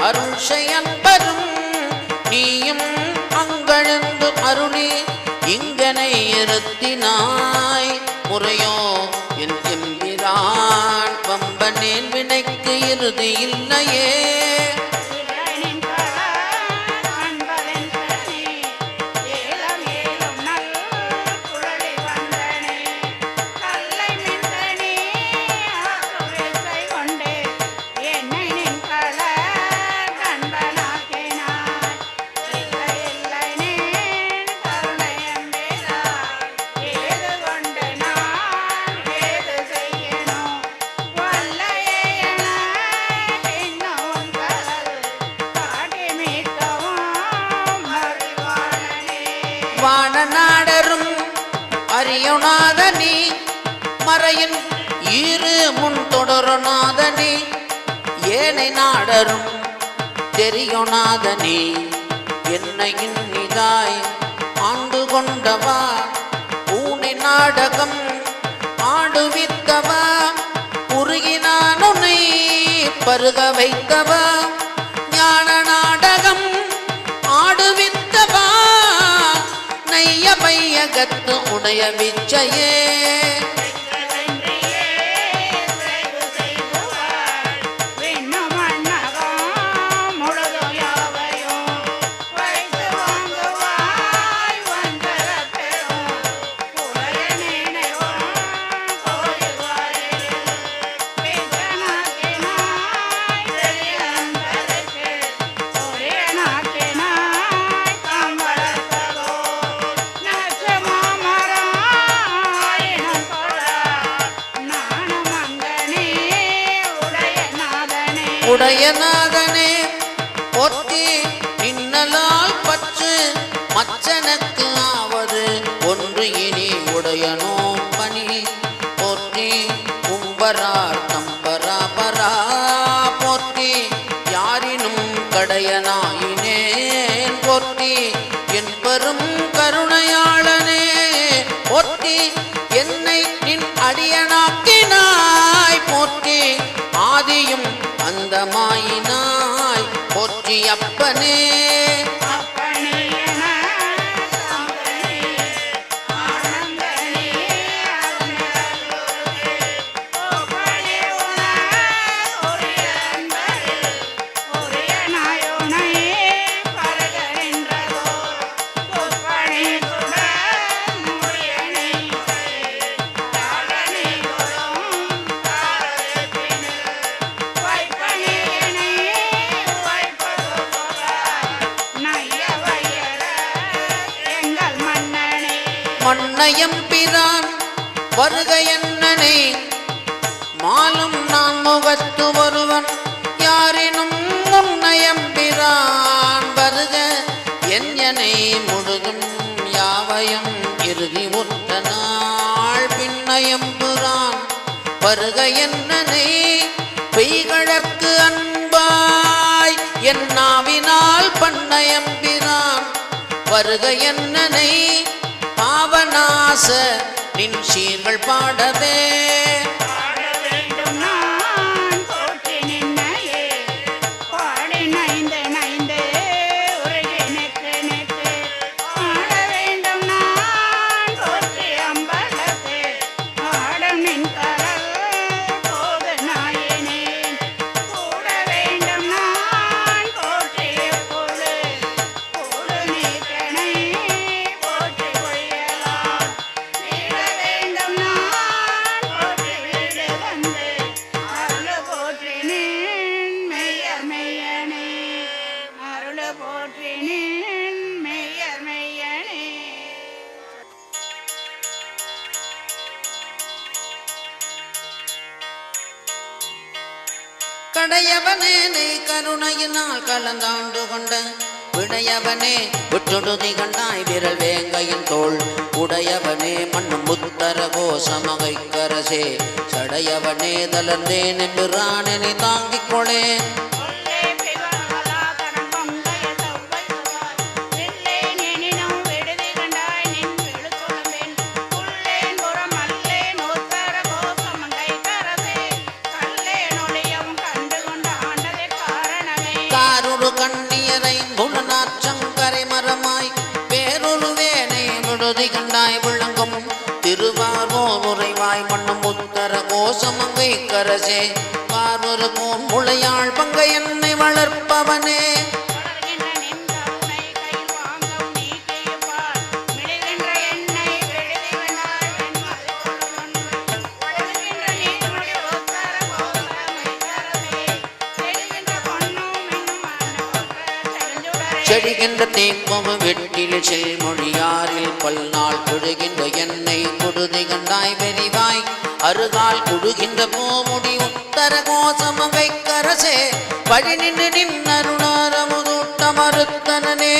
அருள் செயன்பரும் நீயும் அங்கழந்து அருளி இங்கனை இருத்தினாய் முறையோ என் எம்பிரான் பம்பனேன் வினைக்கு இறுதி இல்லையே இறைவனின் கலர் காண்பதென் கண்ணே ஏலம் ஏலும் நல் குழலி வந்தனே கல்லை மின்கனே ஆசுவேசை கொண்டு என்னை நின் கலர் கண்பனாக்கினாய் இல்லை இல்லை நேன் கருணை அன்பேதாய் ஏது கொண்டு நான் ஏது செய்யணும் வல்லையே என இன்னும் கலல் காட்டி மீட்கவும் மறிவாளனே வானநாடரும் அறியுணாதனி மறையின் ஈறு முன் தொடருநாதனி ஏனை நாடரும் தெரியுணாதனி என்னை இன்னிதாய் ஆண்டு கொண்டவா ஊனி நாடகம் ஆடுவித்தவா உருகினான் உன்னை பருக வைத்தவா ஞான நாடகம் ஆடுவித்தவா நைய பையகத்து உடைய விச்சையே உடையநாதனே போற்றி நின்னலால் பற்று மச்சனுக்கு ஆவது ஒன்று இனி உடையனோ பணி போற்றி கும்பரார் தம்பராபரா போற்றி யாரினும் கடையனாயினேன் போற்றி என் பெரும் கருணையாளனே போற்றி என்னை நின் அடியனாக்கினாய் போற்றி ஆதியும் அந்தமாயினாய் போற்றி அப்பனே மன்னையம்பிரான் வருக என்னனை மாலும் நான் முகத்து வருவன் யாரினும் முன்னையம்பிரான் வருக என்னை முழுதும் யாவையும் இறுதி உற்ற நாள் பின்னையம்புரான் வருக என்னனை பெய்கழற்கு அன்பாய் என் நாவினால் பண்ணையம்பிரான் வருக என்னனை பாவநாச நின் சீர்கள் பாடவே கடையவனே நீ கருணையினால் கலந்தாண்டு கொண்ட விடையவனே விட்டுடுதி கண்டாய் விரல் வேங்கையின் தோள் உடையவனே மண்ணும் முத்தர கோசமகை கரசே சடையவனே தளர்ந்தேன் என்றானே தாங்கிக் கொளே கண்ணியரை புலனாற்றம் கரை மரமாய் வேறொரு வேனை விடுதி கண்டாய் விளங்கும் திருவாரூர் உறைவாய் மண்ணும் உத்தர கோசமங்கை கரசே வாரொரு போன் முளையாள் பங்கை என்னை வளர்ப்பவனே செடுகின்ற தேப்பவு வெட்டில் செல்மொழியாரில் பல்நாள் கொடுகின்ற எண்ணெய் கொடுதி கண்டாய் வெறிவாய் அருகால் கொடுகின்ற போமுடி உத்தர கோசமகை கரசே பழி நின்று நின்னருணாரமுதூட்ட மறுத்தனே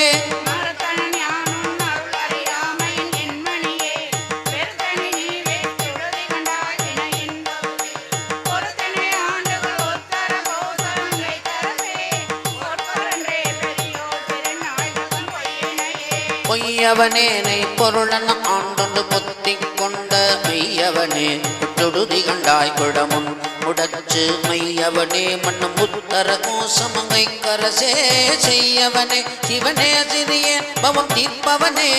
பொய்யவனேனை பொருளன ஆண்டொன்று பொத்திக் கொண்ட மெய்யவனே தொடுதி கண்டாய் விடமுன் முடச்சு மையவனே மண்ணும் உத்தர கோசமங்கை கரசே செய்யவனே சிவனே சிறிய பவம் தீர்ப்பவனே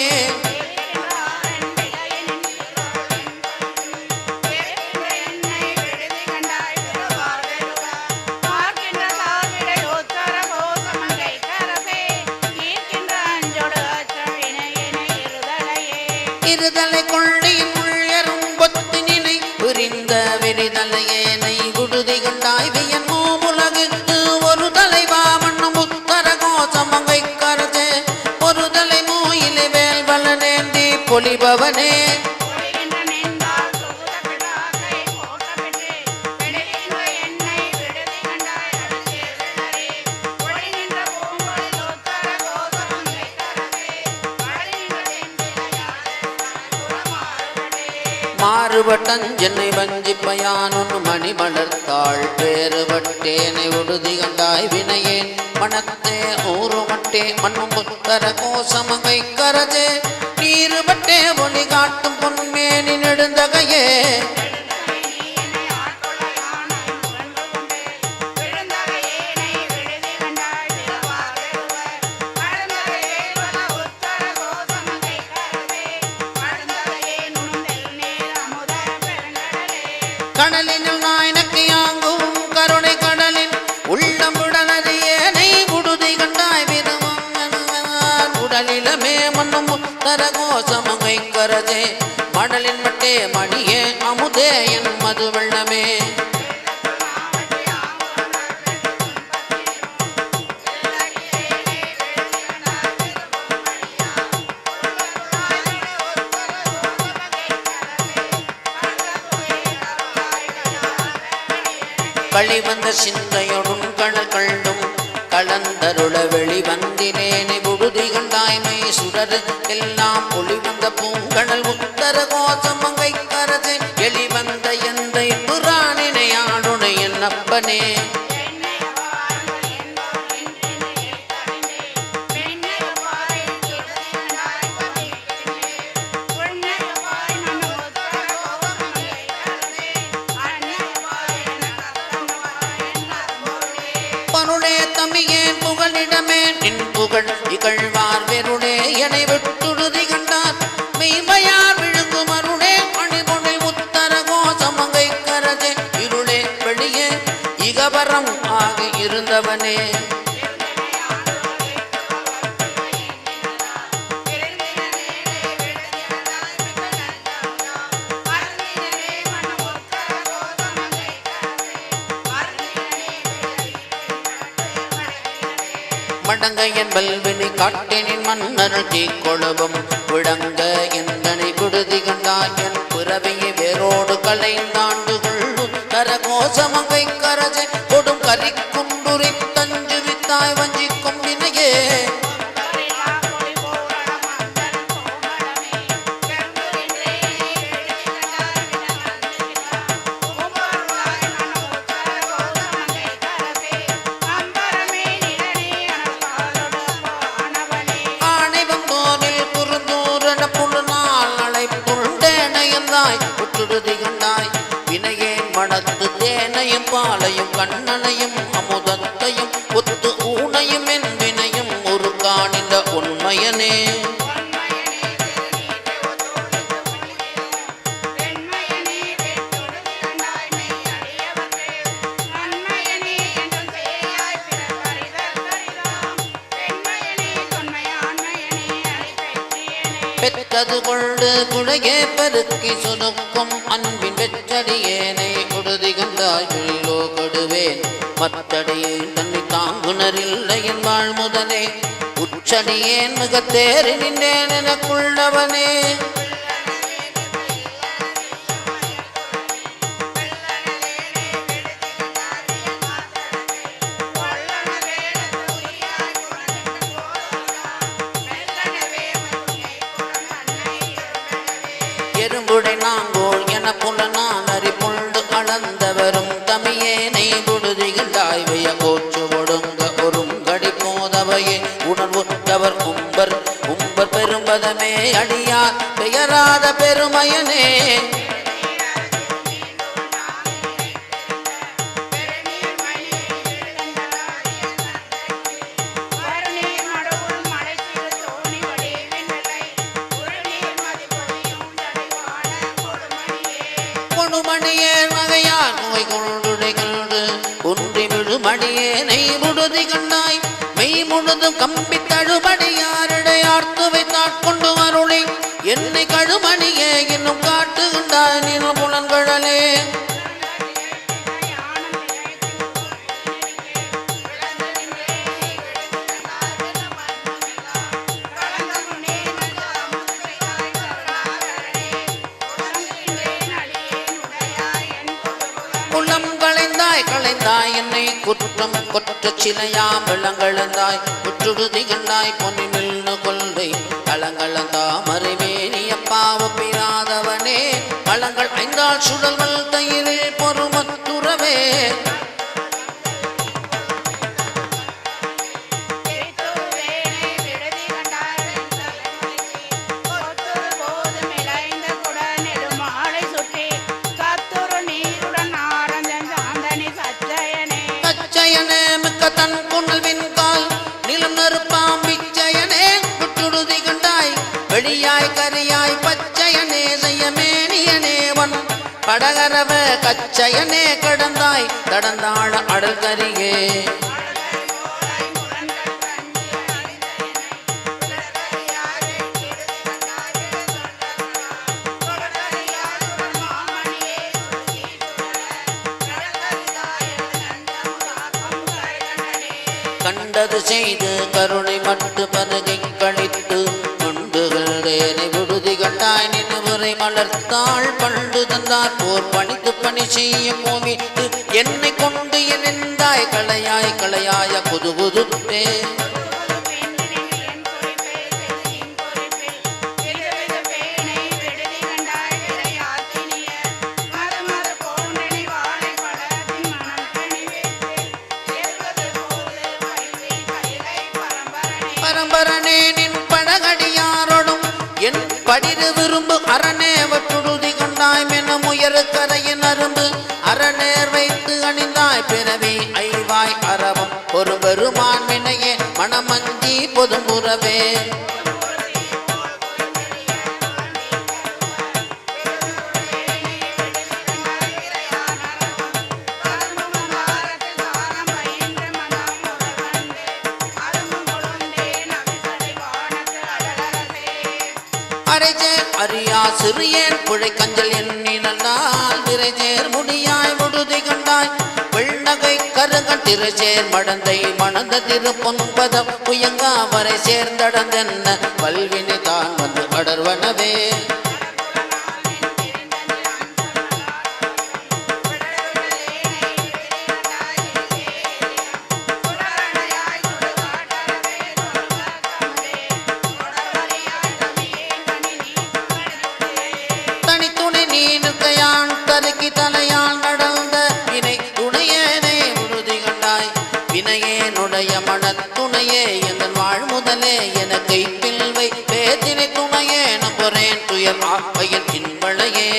இருதலை கொள்ளையின் உள்யரும் பொத்தினை புரிந்த விரிதலையேனை குடுதி கண்டாய் வியன் மூமுலகுக்கு ஒரு தலைவா மண்ணும் உத்தர கோசமங்கை கரசே ஒரு தலை மூயிலை வேல் வளனேந்தி பொலிபவனே மாறுபட்டஞ்சென்னை வஞ்சிப்பயானொன்று மணி மலர்த்தாள் வேறுபட்டேனை உடுதி கண்டாய் வினையேன் மனத்தே ஊறுமட்டே மண்ணும் புத்தர கோசமங்கை கரஜே நீருபட்டே ஒளி காட்டும் பொன்மேனி நெடுந்தகையே கடலினுள் நாயனக்கு யாங்கும் கருணை கடலின் உள்ளம் உடனறியேனை உடுதி கண்டாய் விரும்பும் உடலிலமே மண்ணும் உத்தர கோசமங்கை கரஜே மடலின் மட்டே மணியே அமுதே என் மது வெள்ளமே களிவந்த சிந்தையொடும் கடல் கண்டும் கலந்தருள வெளிவந்தினேனை உடுதி கண்டாய்மை சுடரு எல்லாம் ஒளிவந்த பூங்கடல் உத்தர கோசமங்கை கரசே எளிவந்த எந்தை புராணினை ஆடுனை என் அப்பனே தமியேன் புகழிடமே நின் புகழ் இகழ்வார் வெருளே எனை விட்டுடுதி கண்டார் மெய்மையார் விழுங்கும் அருளே அணிபொழில் உத்தர கோசமங்கை கரஜே இருளே வெளியே இகபரம் ஆக இருந்தவனே மடங்க என்பல் வினை காட்டினின் மன்னர்கள் தீக்கொழுவும் விடங்க எந்தனை குடுதி கண்டாய் என் பிறவியை வேரோடு கலைந்தாண்டுகள் உத்தர கோசமங்கை கரஜே கொடும் கரிக்குண்டுரி தஞ்சு வித்தாய் வஞ்சிக்கும் வினையே உற்றுடுதி கண்டாய் வினையேன் மனத்து தேனையும் பாலையும் கண்ணனையும் அமுதத்தையும் ஒத்து ஊனையும் என் வினையும் ஒரு காணிந்த உண்மையனே பெற்றது கொண்டு குழையே பெருக்கி சுருக்கும் அன்பின் வெற்றடியேனை குடுதி கண்டாய் உள்ளோ கடுவேன் மத்தடியே தன்னை தாங்குணரில்லை என் வாழ் முதலே உச்சடியேன் மிக தேறி நின்றேன் எனக்குள்ளவனே எறும்புடை நாங்கோள் என புலனான் அறிபுண்டு அளந்தவரும் தமியேனை குடுதிகளாய் வைய கோச்சு ஒடுங்க ஒருங்கடி போதவையே உணர்வுற்றவர் உம்பர் பெரும் என்பதமே அடியார் பெயராத பெருமையனே. கொடுமணியே நகையார் நோய் கொண்டுடைகொண்டு ஒன்றி விழுமணியே நெய் முழுதி கண்டாய் மெய் முழுதும் கம்பி தழுபடியாரிடையார்த்து வைத்தாட்கொண்டு அருளி என்னை கழுமணியே இன்னும் காட்டுகின்றாய் நின்று புலன்கழலே. குலம் களைந்தாய் களைந்தாய் என்னை குற்றம் கொற்ற சிலையாம் விளங்கழந்தாய் குற்றுடுதி கண்டாய் பொன்னி நின்று கொள்கை களங்களந்தா மறைவேணியப்பாவ பிராதவனே. களங்கள் ஐந்தாள் சுடல்கள் தயிரில் பொறுமத்துறவே. தன் புனல் விண்கால் நிலம் நறுப்பாம் பிச்சையனே குற்றுடுதி கண்டாய் வெளியாய் கரியாய் பச்சையனே செய்யமேனியனே வன் படகரவ கச்சையனே கடந்தாய் கடந்தாழ அடல் கரியே. கண்டது செய்து கருணை மட்டு பருகை கழித்து கொண்டுகளேனை விடுதி கண்டாய் நினைவுரை மலர்த்தாள் பண்டு தந்தார் போர் பணித்து பணி செய்யும் பூமி என்னை கொண்டு என்னாய் களையாய் களையாய புது புதுப்பே. பரம்பரனே நின் படகடியாரோடும் என் படிரு விரும்பு அரணே வற்றுடுதி கொண்டாய் மெனும் உயரு கரையின் அரும்பு அரணேர் வைத்து அணிந்தாய் பிறவி ஐவாய் அறவும் ஒரு பெருமான் வினையே மணமஞ்சி பொதும்புறவே. அரைஜேர் அறியா சிறியேன் புழை கஞ்சல் எண்ணினால் விரைஜேர் முடியாய் முடுதி கண்டாய் வெள்ளகை கருகன் திரைச்சேர் மடந்தை மணந்த திரு பொன்பதம் புயங்கா வரை சேர்ந்தடந்தென்ன வல்வினை தான் வந்து அடர்வனவே. தலையால் நடந்த வினை துணையேனே உறுதி கண்டாய் வினையே நுடைய மனத்துணையே என் வாழ் முதலே என கைப்பில் வை பேத்தினை துணையே நம்புறேன் துயர் ஆப்பையின் பின்வளையே.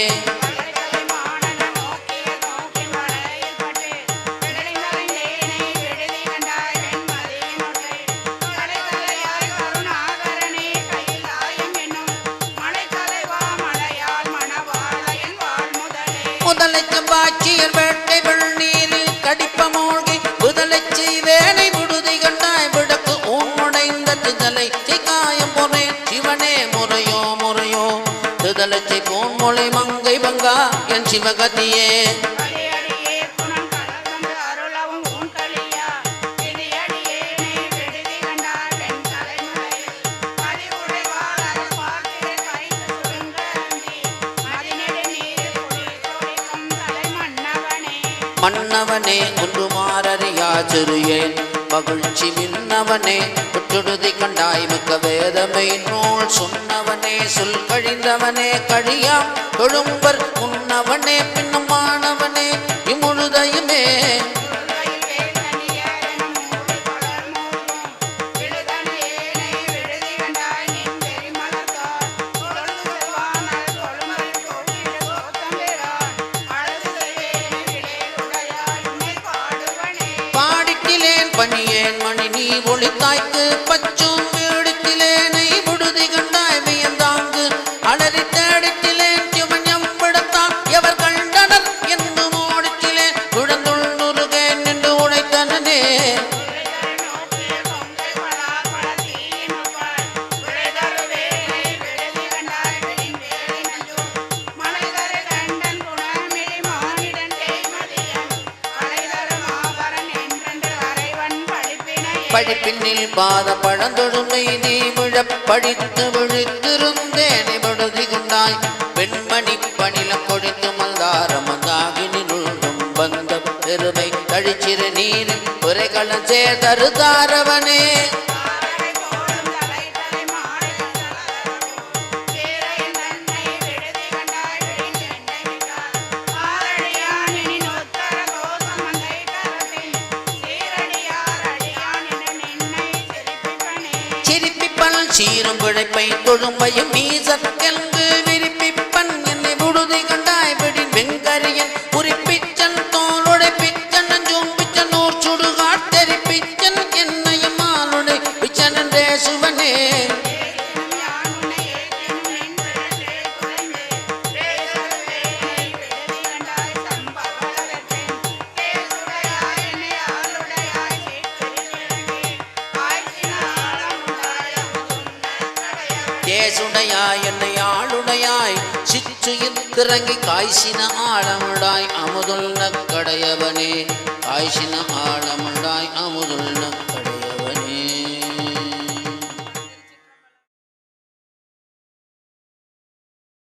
முதலைச்சம்பாட்சியர் வேட்டை வெள்ளீரில் கடிப்ப மூழ்கி புதலைச்சி வேலை விடுதி கண்டாய் விடக்கு உன்னுடைந்த திதலை காயம் முறையன் சிவனே முறையோ முறையோ திதலைச்சை போன்மொழி மங்கை பங்கா என் சிவகதியே. மன்னவனே ஒன்று மாறறியா சிறியேன் மகிழ்ச்சி மின்னவனே புற்றுடுதி கண்டாய் மிக்க வேதமை நூல் சொன்னவனே சொல் கழிந்தவனே கழியா தொழும்பர் முன்னவனே பின்னமானவனே இம்முழுதையுமே. புலித்தாய்க்கு பச்சும் வீடத்திலேனை புடுதி கண்டாய் வியந்தாங்கு அலறி தேடத்திலே சிவஞம் படுத்தான் எவர் கண்டனர் என்று ஓடத்திலே குழந்துள் நுருகே நின்று உடைத்தனே படிப்பின்னில் பாத பழந்தொழுமை நீ விழப் படித்து விழித்திருந்தேனை விடுதி கொண்டாய் வெண்மணி பணிலம் கொடுத்து மந்தாரமந்தாகினுள்ளும் வந்த பெருமை கழிச்சிறு நீர் குறைகளம் சேதரு தாரவனே சிரிப்பிப்பன் சீரும் பிழைப்பை தொழும்பையும் மீசற்கென்று விரிப்பிப்பன் என்னை விடுதி கண்டாய் விடின் வெங்கரியன் குறிப்பிச்சன் தோளுடை பிச்சன் ஜூம்பிச்சன் ஊர் சுடுகாட்டெரிப்பிச்சன் என்னையும் ஆளுடை பிச்சன் என்றே சுவனே தேசுடையாய் என்னை ஆளுடையாய் சிற்றுயில் திறங்கி காய்ச்சின ஆழமுடாய் அமுதுள்ள கடையவனே காய்ச்சின ஆழமுடாய் அமுதுள்ள